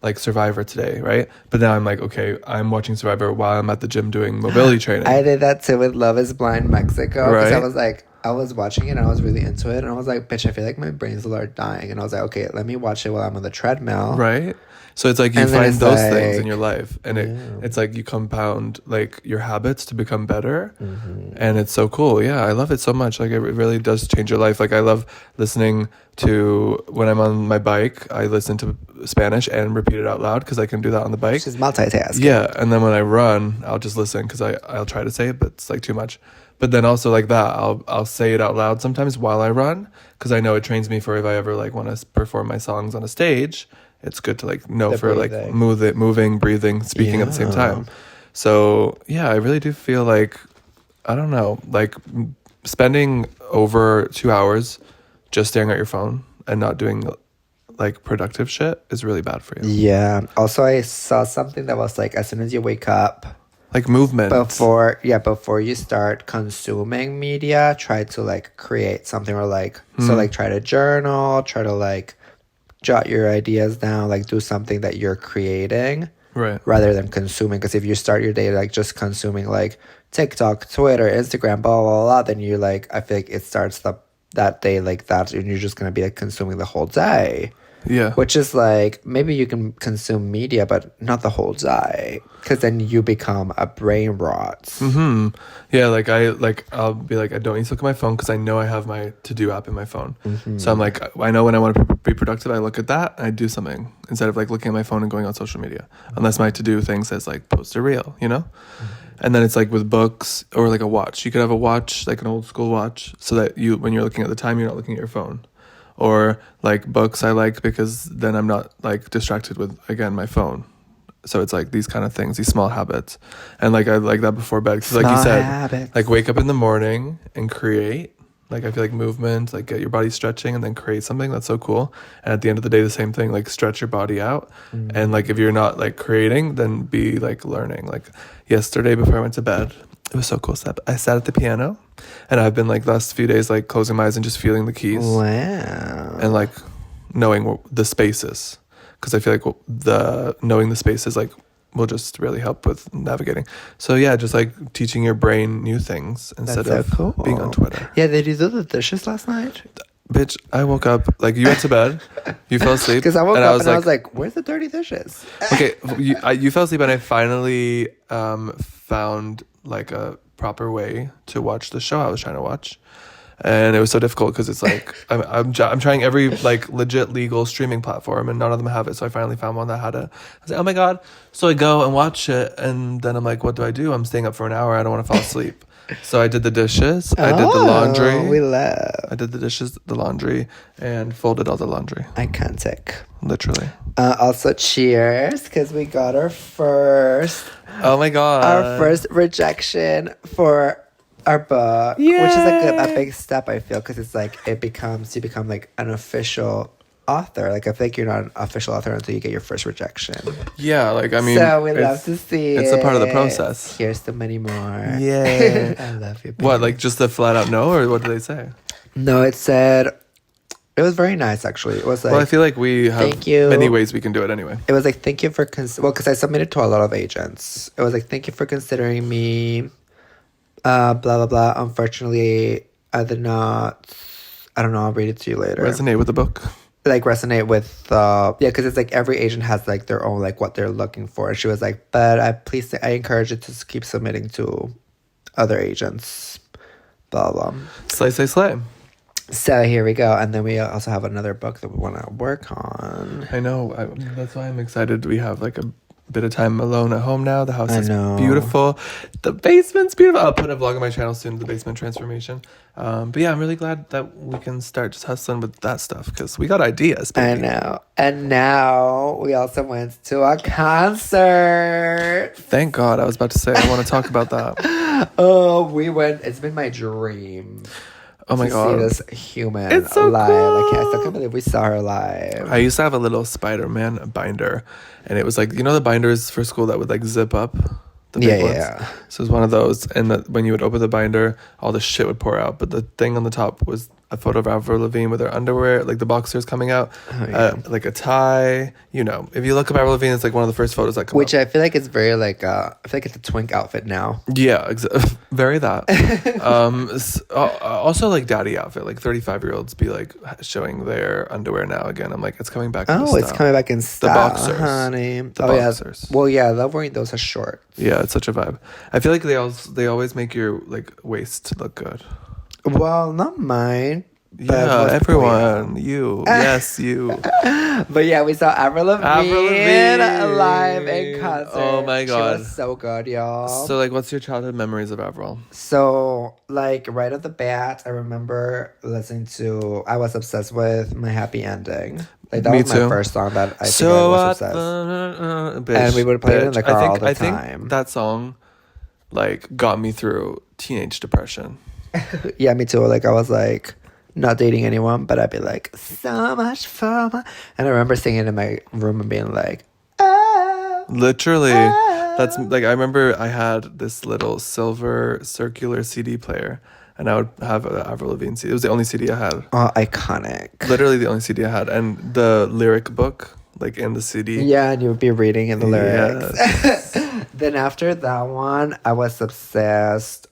like Survivor today, right? But now I'm like, okay, I'm watching Survivor while I'm at the gym doing mobility training. I did that too with Love Is Blind Mexico, because Right. I was like, I was watching it and I was really into it, and I was like, bitch, I feel like my brains are dying, and I was like, okay, let me watch it while I'm on the treadmill. Right. So it's like you And then find it's those things in like- your life, and it's like you compound like your habits to become better, and it's so cool. Yeah, I love it so much. Like it really does change your life. Like I love listening to when I'm on my bike. I listen to Spanish and repeat it out loud because I can do that on the bike. She's multitasking. Yeah, and then when I run, I'll just listen because I'll try to say it, but it's like too much. But then also like that, I'll say it out loud sometimes while I run because I know it trains me for if I ever like want to perform my songs on a stage. It's good to like know The for breathing. like moving, breathing, speaking at the same Yeah. time. So yeah, I really do feel like I don't know, like spending over 2 hours just staring at your phone and not doing like productive shit is really bad for you. Yeah. Also, I saw something that was like, as soon as you wake up, Like movement. before you start consuming media, try to like create something, or like so like try to journal, try to like jot your ideas down, like do something that you're creating Right. rather than consuming. Because if you start your day like just consuming like TikTok, Twitter, Instagram, blah blah blah, then you like, I feel like it starts that day like that, and you're just gonna be like consuming the whole day. Yeah. Which is like, maybe you can consume media, but not the whole day, because then you become a brain rot. Yeah, I'll be like, I don't need to look at my phone because I know I have my to-do app in my phone. So I'm like, I know when I want to be productive, I look at that and I do something instead of like looking at my phone and going on social media. Unless my to-do thing says like post a reel, you know? And then it's like with books or like a watch. You could have a watch, like an old school watch, so that you, when you're looking at the time, you're not looking at your phone. Or like books I like because then I'm not like distracted with, again, my phone. So it's like these kind of things, these small habits. And like I like that before bed because like you Small said, habits. like wake up in the morning and create. Like I feel like movement, like get your body stretching and then create something. That's so cool. And at the end of the day, the same thing, like stretch your body out. And like if you're not like creating, then be like learning. Like yesterday before I went to bed, it was so cool. I sat at the piano and I've been like the last few days like closing my eyes and just feeling the keys Wow. and like knowing the spaces, because I feel like knowing the spaces like will just really help with navigating. So yeah, just like teaching your brain new things instead That's so of cool. being on Twitter. Yeah, did you do the dishes last night? Bitch, I woke up like you went to bed, you fell asleep, Because I woke up and I was like, where's the dirty dishes? okay, you fell asleep and I finally found like a proper way to watch the show I was trying to watch. And it was so difficult because it's like I'm trying every like legit legal streaming platform and none of them have it. So I finally found one that had it. I was like, oh my god! So I go and watch it, and then I'm like, what do I do? I'm staying up for an hour. I don't want to fall asleep. So I did the dishes. I did the laundry. We love. I did the dishes, the laundry, and folded all the laundry. Iconic. Literally. Also, cheers, because we got our first Oh my god. rejection for our book, which is a big step, I feel, because it's like you become like an official author. Like I feel like you're not an official author until you get your first rejection. Yeah, like I mean, So we love to see it's it. a part of the process. Here's to many more. Yeah. I love you. What, babe. like just a flat out no, or what did they say? No, it said it was very nice actually. It was like, Well, I feel like we have thank you. many ways we can do it anyway. it was like, thank you for because I submitted to a lot of agents. It was like, thank you for considering me. Blah blah blah. Unfortunately, I did not. I don't know. I'll read it to you later. Resonate with the book. Like resonate with because it's like every agent has like their own like what they're looking for. And she was like, but I encourage you to keep submitting to other agents. Blah blah. Slay, slay, slay. So here we go, and then we also have another book that we want to work on. I know. That's why I'm excited. We have like a bit of time alone at home now. The house is beautiful. The basement's beautiful. I'll put a vlog on my channel soon, the basement transformation. But yeah, I'm really glad that we can start just hustling with that stuff because we got ideas, baby. I know. And now we also went to a concert. Thank God. I was about to say, I want to talk about that. Oh, we went. It's been my dream. Oh my to God. see this human It's so live. Like, I still cool. can't believe we saw her live. I used to have a little Spider-Man binder, and it was like, you know, the binders for school that would like zip up the big Yeah, ones. yeah. So it was one of those, and when you would open the binder, all the shit would pour out. But the thing on the top was a photo of Avril Lavigne with her underwear, like the boxers coming out, Oh, yeah. like a tie. You know, if you look up Avril Lavigne, it's like one of the first photos that come Which up. I feel like it's very like I feel like it's a twink outfit now. Yeah, very that. Also like daddy outfit, like 35-year-olds be like showing their underwear now again. I'm like, it's coming back. Oh, it's coming back in style, boxers. honey. The oh boxers. Yeah. Well, yeah, I love wearing those as shorts. Yeah, it's such a vibe. I feel like they always make your like waist look good. Well, not mine. Yeah, everyone. You. Yes, you. But yeah, we saw Avril Lavigne live in concert. Oh my God. She was so good, y'all. So like, what's your childhood memories of Avril? So, like, right off the bat, I remember listening to, I was obsessed with My Happy Ending. Like, that Me was too. my first song that I think I was obsessed. And we would play it in the car all the time. I think that song, like, got me through teenage depression. Yeah, me too. Like, I was like, not dating anyone, but I'd be like, so much fun. And I remember singing in my room and being like, oh. Literally. Oh. That's, like, I remember I had this little silver circular CD player. And I would have an Avril Lavigne CD. It was the only CD I had. Oh, iconic. Literally the only CD I had. And the lyric book, like in the CD. Yeah, and you would be reading in the lyrics. Yes. Then after that one, I was obsessed.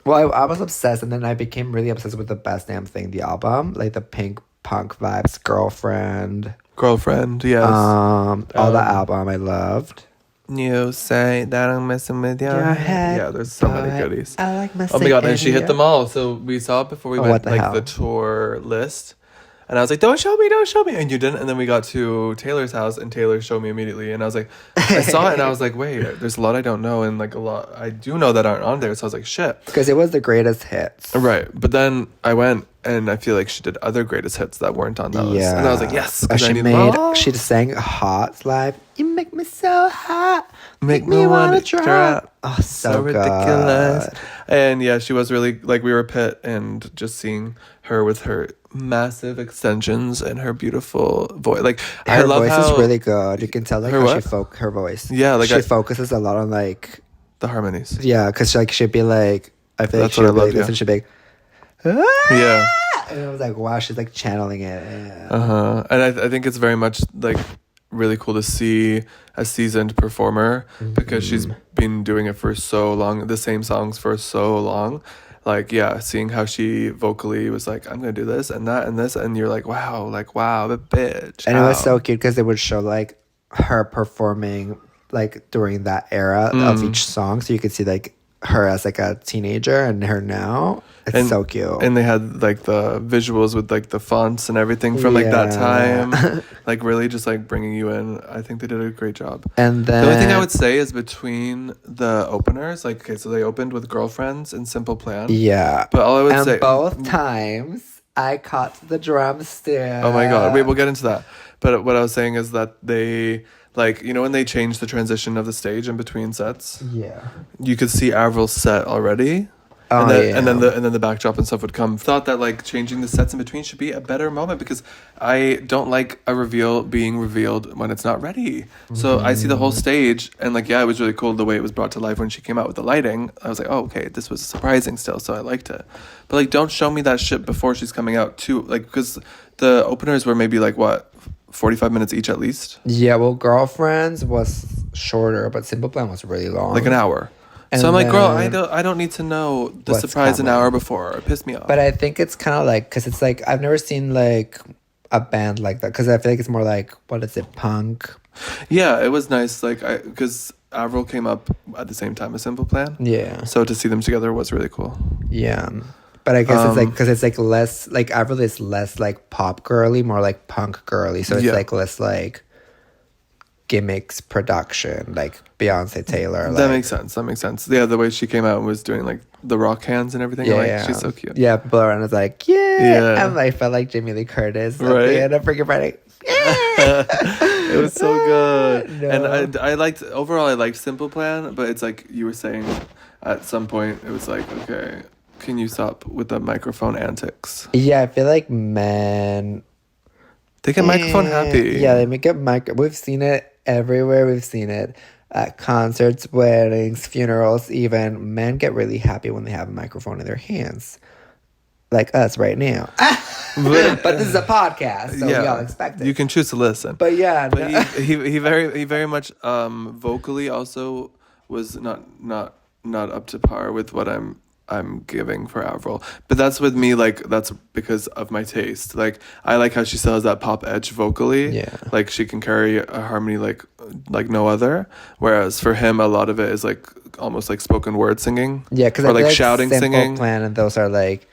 Well, I was obsessed, and then I became really obsessed with The Best Damn Thing, the album. Like the pink punk vibes, Girlfriend, yes. All the album I loved. You say that I'm messing with your head. Yeah, there's so many goodies. I like Oh my God, and she hit them all. So we saw it before we went, the like, hell? the tour list. And I was like, don't show me. And you didn't. And then we got to Taylor's house, and Taylor showed me immediately. And I was like, I saw it, and I was like, wait, there's a lot I don't know, and like a lot I do know that aren't on there. So I was like, shit. Because it was the greatest hits. Right. But then I went, and I feel like she did other greatest hits that weren't on that list. And I was like, yes. Oh, 'cause I she need them all. she sang Hot live. You make me so hot. Make me wanna drop. drop. Oh, so ridiculous. good. And yeah, she was really, like, we were pit, and just seeing her with her massive extensions and her beautiful voice. Like, I Her love voice how is really good. You can tell like Her how what? her voice. Yeah, like she focuses a lot on like the harmonies. yeah, because like she'd be like I feel That's like what I she'd be love, like this yeah. and she'd be like Yeah. and I was like wow, she's like channeling it. Yeah. And I think it's very much like really cool to see a seasoned performer because she's been doing it for so long, the same songs for so long. Like, yeah, seeing how she vocally was like, I'm gonna do this and that and this, and you're like, wow, but bitch. And it was so cute because they would show like her performing like during that era of each song, so you could see like her as like a teenager and her now. It's so cute. And they had like the visuals with like the fonts and everything from like that time, like really just like bringing you in. I think they did a great job. And then the only thing I would say is between the openers, like, okay, so they opened with Girlfriends and Simple Plan. yeah, But all I would say, both times I caught the drumstick. oh my God, wait, we'll get into that. But what I was saying is that they, like, you know, when they changed the transition of the stage in between sets, Yeah. you could see Avril's set already. Oh, and then, yeah. and then the backdrop and stuff would come. Thought that like changing the sets in between should be a better moment because I don't like a reveal being revealed when it's not ready. So I see the whole stage and like, yeah, it was really cool the way it was brought to life when she came out with the lighting. I was like, oh, okay, this was surprising still, so I liked it. But like, don't show me that shit before she's coming out too, like, because the openers were maybe like what, 45 minutes each at least, Yeah, well, Girlfriends was shorter, but Simple Plan was really long. like an hour. And So I'm like, girl, then- I don't need to know the What's surprise an coming. hour before. It pissed me off. But I think it's kind of like, because it's like, I've never seen like a band like that, because I feel like it's more like, what is it, punk? Yeah, it was nice. Like, because Avril came up at the same time as Simple Plan. Yeah. So to see them together was really cool. Yeah. But I guess it's like, because it's like less, like Avril is less like pop girly, more like punk girly. So it's Yeah. like less like gimmicks production, like Beyonce, Taylor. That like, makes sense. That makes sense. Yeah, the way she came out and was doing like the rock hands and everything. Yeah, Like, yeah. she's so cute. Yeah, people around was like, yeah. Yeah. And I felt like Jamie Lee Curtis at Right. the end of Freaking Friday. It was so good. No. And I liked, overall, I liked Simple Plan, but it's like you were saying at some point, it was like, okay, can you stop with the microphone antics? Yeah, I feel like men. They get microphone happy. Yeah, they make it We've seen it everywhere. We've seen it. At concerts, weddings, funerals, even men get really happy when they have a microphone in their hands. Like us right now. But this is a podcast, so y'all expect it. You can choose to listen. But yeah, but he very much vocally also was not up to par with what I'm giving for Avril. But that's with me, like, that's because of my taste. Like, I like how she still has that pop edge vocally. Yeah. Like, she can carry a harmony like no other. Whereas for him, a lot of it is like almost like spoken word singing. Yeah, because or like shouting Simple singing. Plan, and those are like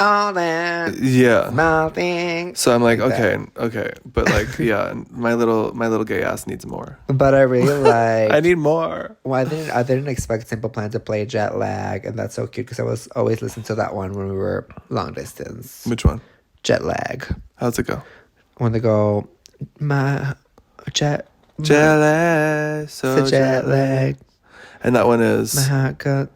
all that. Yeah. Small thing. So I'm like that. okay. But like, yeah, my little gay ass needs more. But I really like. I need more. Well, I didn't expect Simple Plan to play Jet Lag, and that's so cute because I was always listening to that one when we were long distance. Which one? Jet Lag. How's it go? When they go, my jet lag, so jet lag. And that one is My heart got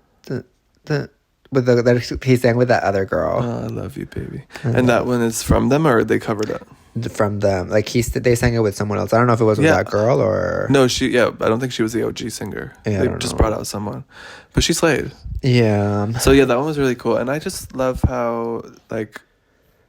with the he sang with that other girl. Oh, I love you, baby. And that one is from them, or they covered it from them. Like they sang it with someone else. I don't know if it was with that girl or no. I don't think she was the OG singer. Yeah, they just brought out someone, but she slayed. Yeah. So yeah, that one was really cool, and I just love how like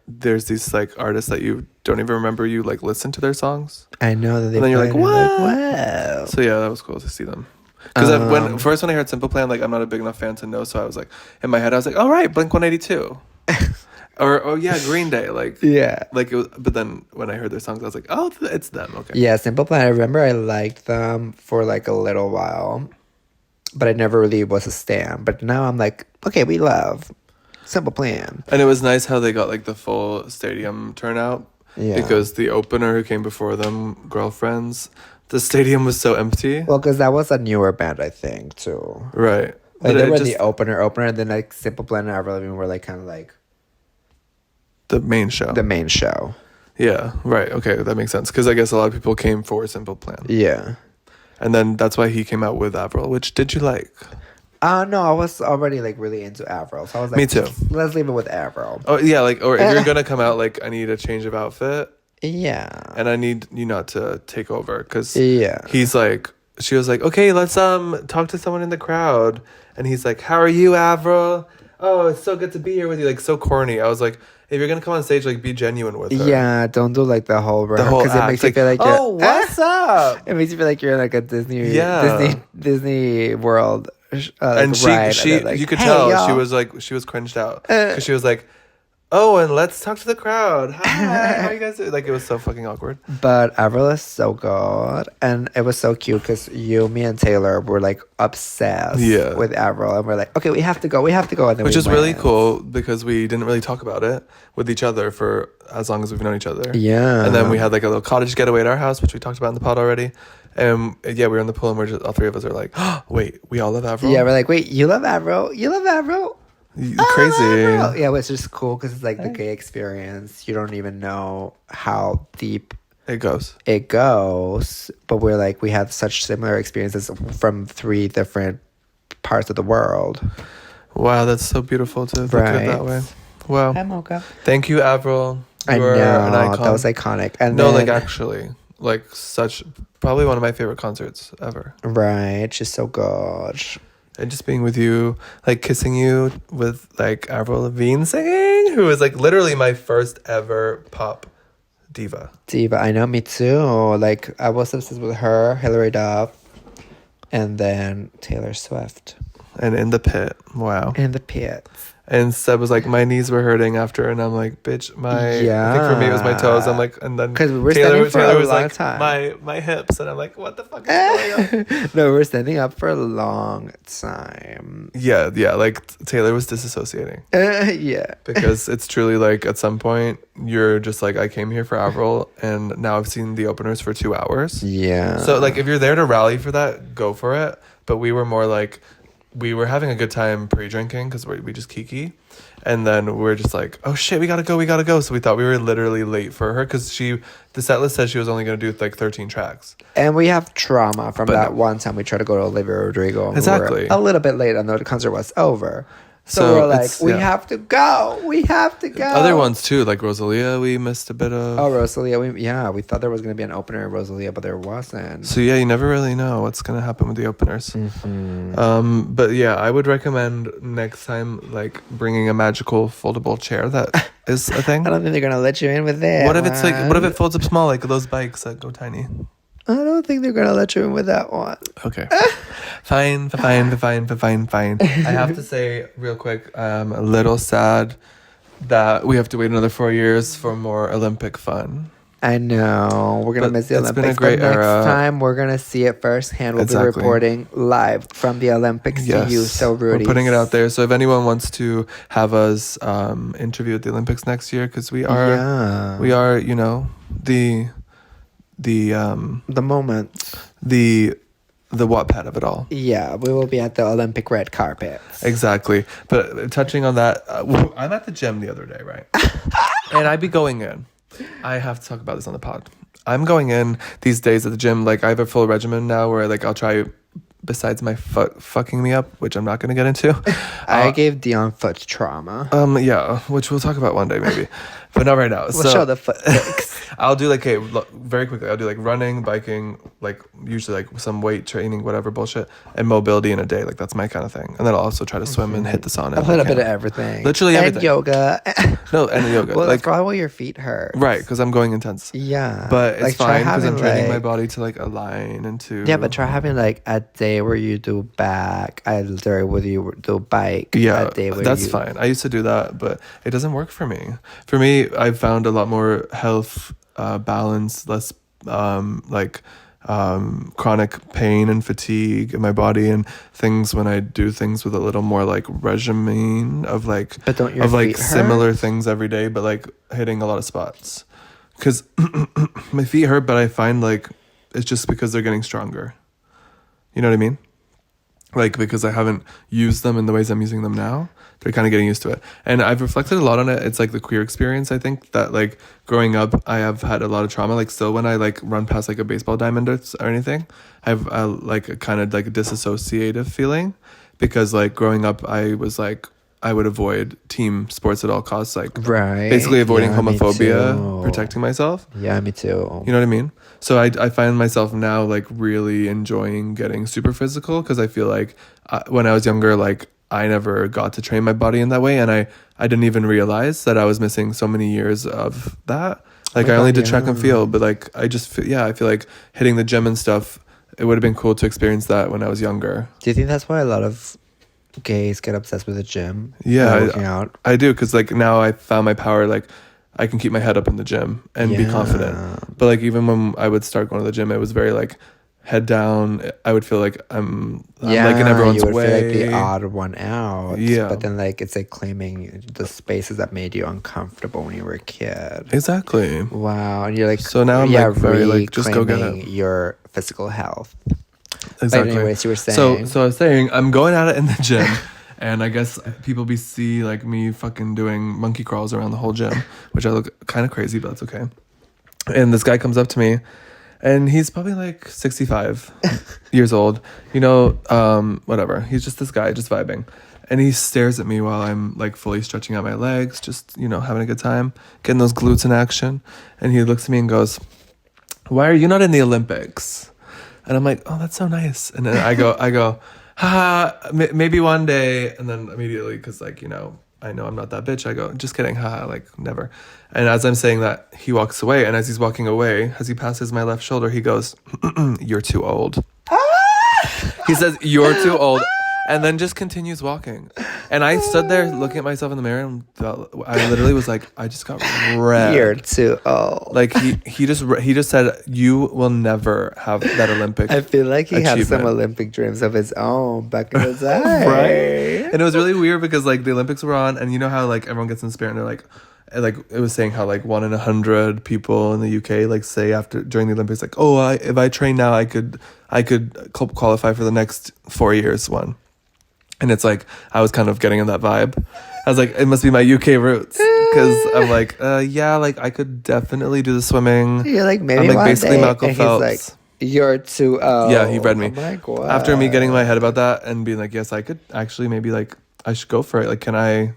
there's these like artists that you don't even remember you like listen to their songs. I know that they. And then you're like, what? Wow. So yeah, that was cool to see them. Because when I heard Simple Plan, like I'm not a big enough fan to know, so I was like, in my head I was like, all right, Blink-182, or Green Day, like like it was, but then when I heard their songs, I was like, oh, it's them, okay. Yeah, Simple Plan. I remember I liked them for like a little while, but I never really was a stan. But now I'm like, okay, we love Simple Plan. And it was nice how they got like the full stadium turnout. Yeah. Because the opener who came before them, Girlfriends, the stadium was so empty. Well, because that was a newer band, I think, too. Right. Like, they were the opener, and then like Simple Plan and Avril Lavigne were like kind of like the main show. Yeah, right. Okay, that makes sense. Because I guess a lot of people came for Simple Plan. Yeah. And then that's why he came out with Avril, which did you like? No, I was already like really into Avril, so I was like, me too. Let's leave it with Avril. Oh yeah, like, or if you're gonna come out, like, I need a change of outfit. Yeah. And I need you not to take over, because he's like, she was like, okay, let's talk to someone in the crowd, and he's like, how are you, Avril? Oh, it's so good to be here with you. Like, so corny. I was like, if you're gonna come on stage, like, be genuine with her. Yeah, don't do like the whole act. Because it makes you feel like oh, what's up? It makes you feel like you're in like a Disney World. And she you could tell y'all. she was cringed out because she was like, oh, and let's talk to the crowd. Hi, how you guys doing? Like, it was so fucking awkward. But Avril is so good, and it was so cute because me and Taylor were like obsessed with Avril, and we're like, okay, we have to go, and then which is really cool because we didn't really talk about it with each other for as long as we've known each other. Yeah, and then we had like a little cottage getaway at our house, which we talked about in the pod already. And yeah, we were in the pool, and we're just all three of us are like, oh, wait, we all love Avril. Yeah, we're like, wait, you love Avril? You love Avril? Crazy. Yeah, which is cool because it's like the gay experience. You don't even know how deep it goes. But we're like, we have such similar experiences from 3 different parts of the world. Wow, that's so beautiful to look at it that way. Wow. Hi, Mocha. Thank you, Avril. I know, an icon. That was iconic. And no, like, actually, like, probably one of my favorite concerts ever. Right, she's so good. And just being with you, like, kissing you with, like, Avril Lavigne singing, who was, like, literally my first ever pop diva. I know, me too. Like, I was obsessed with her, Hilary Duff, and then Taylor Swift. And In the Pit. Wow. In the Pit. And Seb was like, my knees were hurting after, and I'm like, bitch, I think for me it was my toes. I'm like, and then because we were standing for a long time. My hips, and I'm like, what the fuck is going on? No, we were standing up for a long time. Yeah, like Taylor was disassociating. Yeah, because it's truly like at some point you're just like, I came here for Avril, and now I've seen the openers for 2 hours. Yeah. So like, if you're there to rally for that, go for it. But we were more like, we were having a good time pre-drinking because we just kiki, and then we're just like, oh shit, we gotta go. So we thought we were literally late for her because the set list said she was only gonna do like 13 tracks, and we have trauma from that one time we tried to go to Olivia Rodrigo, and exactly, we were a little bit late and the concert was over. So we're like, it's- we yeah. have to go. We have to go. Other ones too, like Rosalia, we missed a bit of. Oh, Rosalia. We thought there was going to be an opener at Rosalia, but there wasn't. So yeah, you never really know what's gonna happen with the openers. But yeah, I would recommend next time like bringing a magical foldable chair that is a thing. I don't think they're going to let you in with that. What if it's like? What if it folds up small, like those bikes that go tiny? I don't think they're going to let you in with that one. Okay. Fine. I have to say real quick, I'm a little sad that we have to wait another 4 years for more Olympic fun. I know. We're going to But miss the it's been Olympics. a great but next era. time, we're going to see it firsthand. We'll Exactly. be reporting live from the Olympics to you. So, Rudy. We're putting it out there. So if anyone wants to have us interview at the Olympics next year, because we are, you know, the moment. the Wattpad of it all. Yeah, we will be at the Olympic red carpet. Exactly. But touching on that, I'm at the gym the other day, right? And I'd be going in. I have to talk about this on the pod. I'm going in these days at the gym. Like, I have a full regimen now where, like, I'll try, besides my foot fucking me up, which I'm not going to get into. I gave Dion foot trauma. Yeah, which we'll talk about one day maybe. But not right now. We'll show the foot pics. I'll do like, very quickly, I'll do like running, biking, like usually like some weight training, whatever bullshit, and mobility in a day. Like that's my kind of thing. And then I'll also try to swim and hit the sauna. A little bit of everything. Literally everything. And yoga. No, and yoga. Well, like, that's probably why your feet hurt. right, because I'm going intense. Yeah. But it's like, fine because I'm training my like, body to like align into. Yeah, but try having like a day where you do back, a day where you do bike. Yeah, a day where that's fine. I used to do that, but it doesn't work for me. For me, I've found a lot more health, balance, less chronic pain and fatigue in my body, and things when I do things with a little more like regimen of like But don't your of like feet hurt? similar things every day, but like hitting a lot of spots. Because my feet hurt, but I find like it's just because they're getting stronger. You know what I mean? Like, because I haven't used them in the ways I'm using them now, they're kind of getting used to it. And I've reflected a lot on it. It's like the queer experience. I think that like growing up, I have had a lot of trauma. Like still when I like run past like a baseball diamond or anything, I have like a kind of like a disassociative feeling, because like growing up, I was like, I would avoid team sports at all costs. Like basically avoiding homophobia, protecting myself. Yeah, me too. You know what I mean? So I find myself now like really enjoying getting super physical, because I feel like when I was younger, like I never got to train my body in that way, and I didn't even realize that I was missing so many years of that. Like I only did track and field, but like I just feel, I feel like hitting the gym and stuff, it would have been cool to experience that when I was younger. Do you think that's why a lot of gays get obsessed with the gym? Yeah, working out. I do, because like now I found my power. Like I can keep my head up in the gym and be confident. But like even when I would start going to the gym, it was very like head down. I would feel like I'm like in everyone's you would way. feel like the odd one out. Yeah. But then like it's like claiming the spaces that made you uncomfortable when you were a kid. Exactly. Wow. And you're like, So now I'm like very like, just go get reclaiming it. your physical health. Exactly. But anyways, you were saying. So I was saying I'm going at it in the gym. And I guess people see like me fucking doing monkey crawls around the whole gym, which I look kind of crazy, but that's okay. And this guy comes up to me, and he's probably like 65 years old. You know, whatever. He's just this guy, just vibing. And he stares at me while I'm like fully stretching out my legs, just, you know, having a good time, getting those glutes in action. And he looks at me and goes, "Why are you not in the Olympics?" And I'm like, "Oh, that's so nice." And then I go, haha, maybe one day. And then immediately, because like, you know I'm not that bitch, I go, "Just kidding, haha, like never." And as I'm saying that, he walks away, and as he's walking away, as he passes my left shoulder, he goes, "You're too old." He says, "You're too old," and then just continues walking. And I stood there looking at myself in the mirror, and I literally was like, I just got wrecked. You're too old. Like he just said, "You will never have that Olympic." I feel like he had some achievement. Olympic dreams of his own back in the day. Right? And it was really weird because like the Olympics were on, and you know how like everyone gets in spirit, and they're like it was saying how like 1 in 100 people in the UK like say during the Olympics, like, "Oh, if I train now, I could qualify for the next 4 years one." And it's like I was kind of getting in that vibe. I was like, it must be my UK roots, because I'm like, yeah, like I could definitely do the swimming. You're like, maybe I'm like one basically day. Malcolm And Phelps. he's like, "You're too old." Yeah, he read me. I'm like, what? After me getting my head about that and being like, yes, I could actually maybe like I should go for it. Like, can I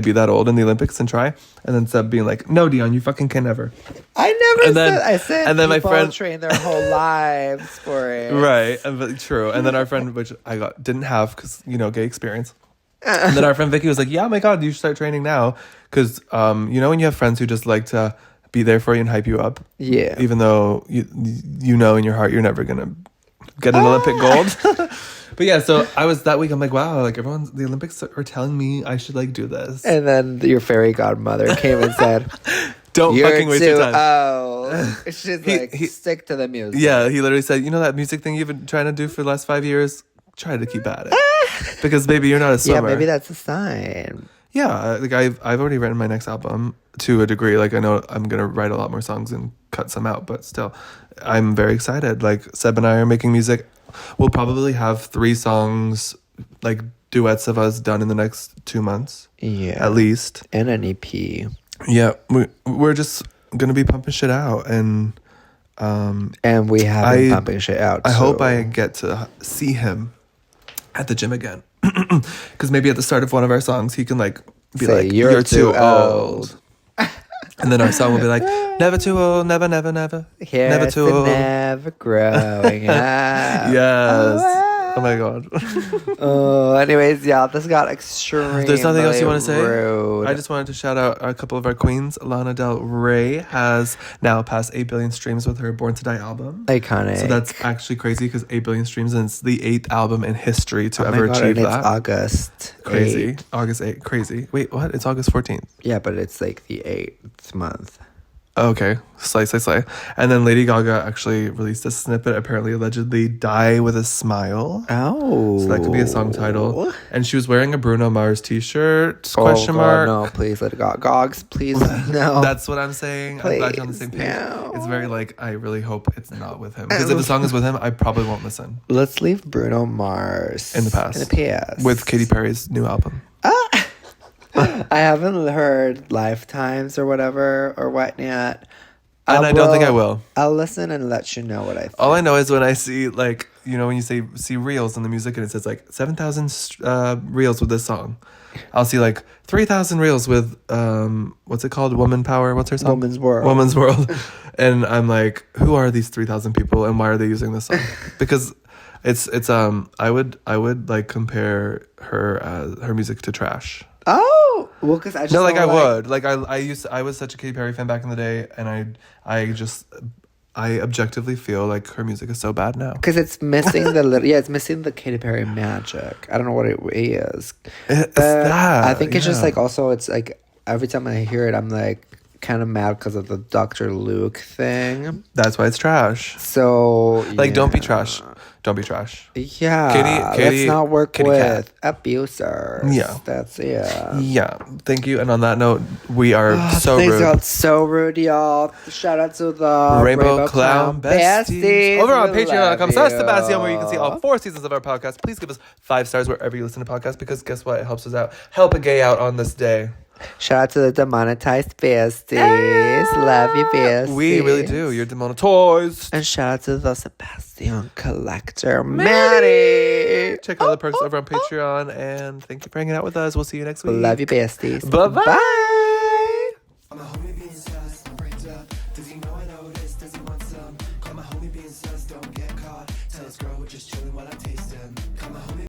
be that old in the Olympics and try? And then Seb being like, no, Dion, you fucking can never. I never And then- said. I said. and then my people friend- train their whole lives for it. Right, but true. And then our friend, which I didn't have because gay experience. And then our friend Vicky was like, "Yeah, oh my God, you should start training now." Because when you have friends who just like to be there for you and hype you up. Yeah. Even though you know in your heart you're never gonna get an Olympic gold. But yeah, so I was that week. I'm like, wow, like the Olympics are telling me I should like do this. And then your fairy godmother came and said, "Don't "You're fucking waste too your time." old." She's like, stick to the music. Yeah, he literally said, that music thing you've been trying to do for the last 5 years, try to keep at it. Because baby, you're not a swimmer. Yeah, maybe that's a sign. Yeah, like I've already written my next album to a degree. Like I know I'm gonna write a lot more songs and cut some out, but still, I'm very excited. Like Seb and I are making music. We'll probably have 3 songs, like duets of us, done in the next 2 months. Yeah, at least. And an EP. Yeah, we're just gonna be pumping shit out, and we have been pumping shit out. I hope I get to see him at the gym again, because maybe at the start of one of our songs he can like be say, like, "You're too old." And then our song will be like, "Never too old, never, never, never, Here's never too old, never growing up." Yes. Oh my God. Anyways, yeah, this got extremely There's nothing else you want to say? rude. I just wanted to shout out a couple of our queens. Lana Del Rey has now passed 8 billion streams with her Born to Die album. Iconic. So that's actually crazy because 8 billion streams, and it's the 8th album in history to Oh my ever God, achieve and that. it's August. Crazy. 8th. August 8th. Crazy. Wait, what? It's August 14th. Yeah, but it's like the 8th month. Okay. Slay. And then Lady Gaga actually released a snippet, apparently allegedly Die with a Smile. Oh. So that could be a song title. And she was wearing a Bruno Mars t-shirt, Oh, question mark. God, no, please let it go. Gogs, please, no. That's what I'm saying. I'm glad you're on the same page. no. It's very like, I really hope it's not with him. Because if the song is with him, I probably won't listen. Let's leave Bruno Mars. In the past. With Katy Perry's new album. I haven't heard Lifetimes or whatever or what yet. And I don't think I will. I'll listen and let you know what I think. All I know is when I see like, when you see reels in the music and it says like 7,000 reels with this song. I'll see like 3,000 reels with what's it called? Woman Power. What's her song? Woman's World. Woman's World. And I'm like, who are these 3,000 people and why are they using this song? Because it's I would like compare her music to trash. Oh, well, because I just No, like know, I would. Like I was such a Katy Perry fan back in the day, and I objectively feel like her music is so bad now. because it's missing it's missing the Katy Perry magic. I don't know what it is. It's that. I think it's just yeah. like also it's like every time I hear it, I'm like kind of mad because of the Dr. Luke thing. That's why it's trash. So Like, don't be trash. Don't be trash. Yeah, Katy, let's not work Kitty with cat. abusers. Yeah. That's Yeah. Thank you. And on that note, we are so things rude. got so rude, y'all. Shout out to the Rainbow Clown Besties. Over on We patreon.com love /Sebastian, where you can see you. all 4 seasons of our podcast. Please give us 5 stars wherever you listen to podcasts, because guess what? It helps us out. Help a gay out on this day. Shout out to the demonetized besties. Love you, besties. We really do. You're demonetized. And shout out to the Sebastian Collector, Maddie. Check out the perks over on Patreon. And thank you for hanging out with us. We'll see you next week. Love you, besties. Bye-bye. Bye.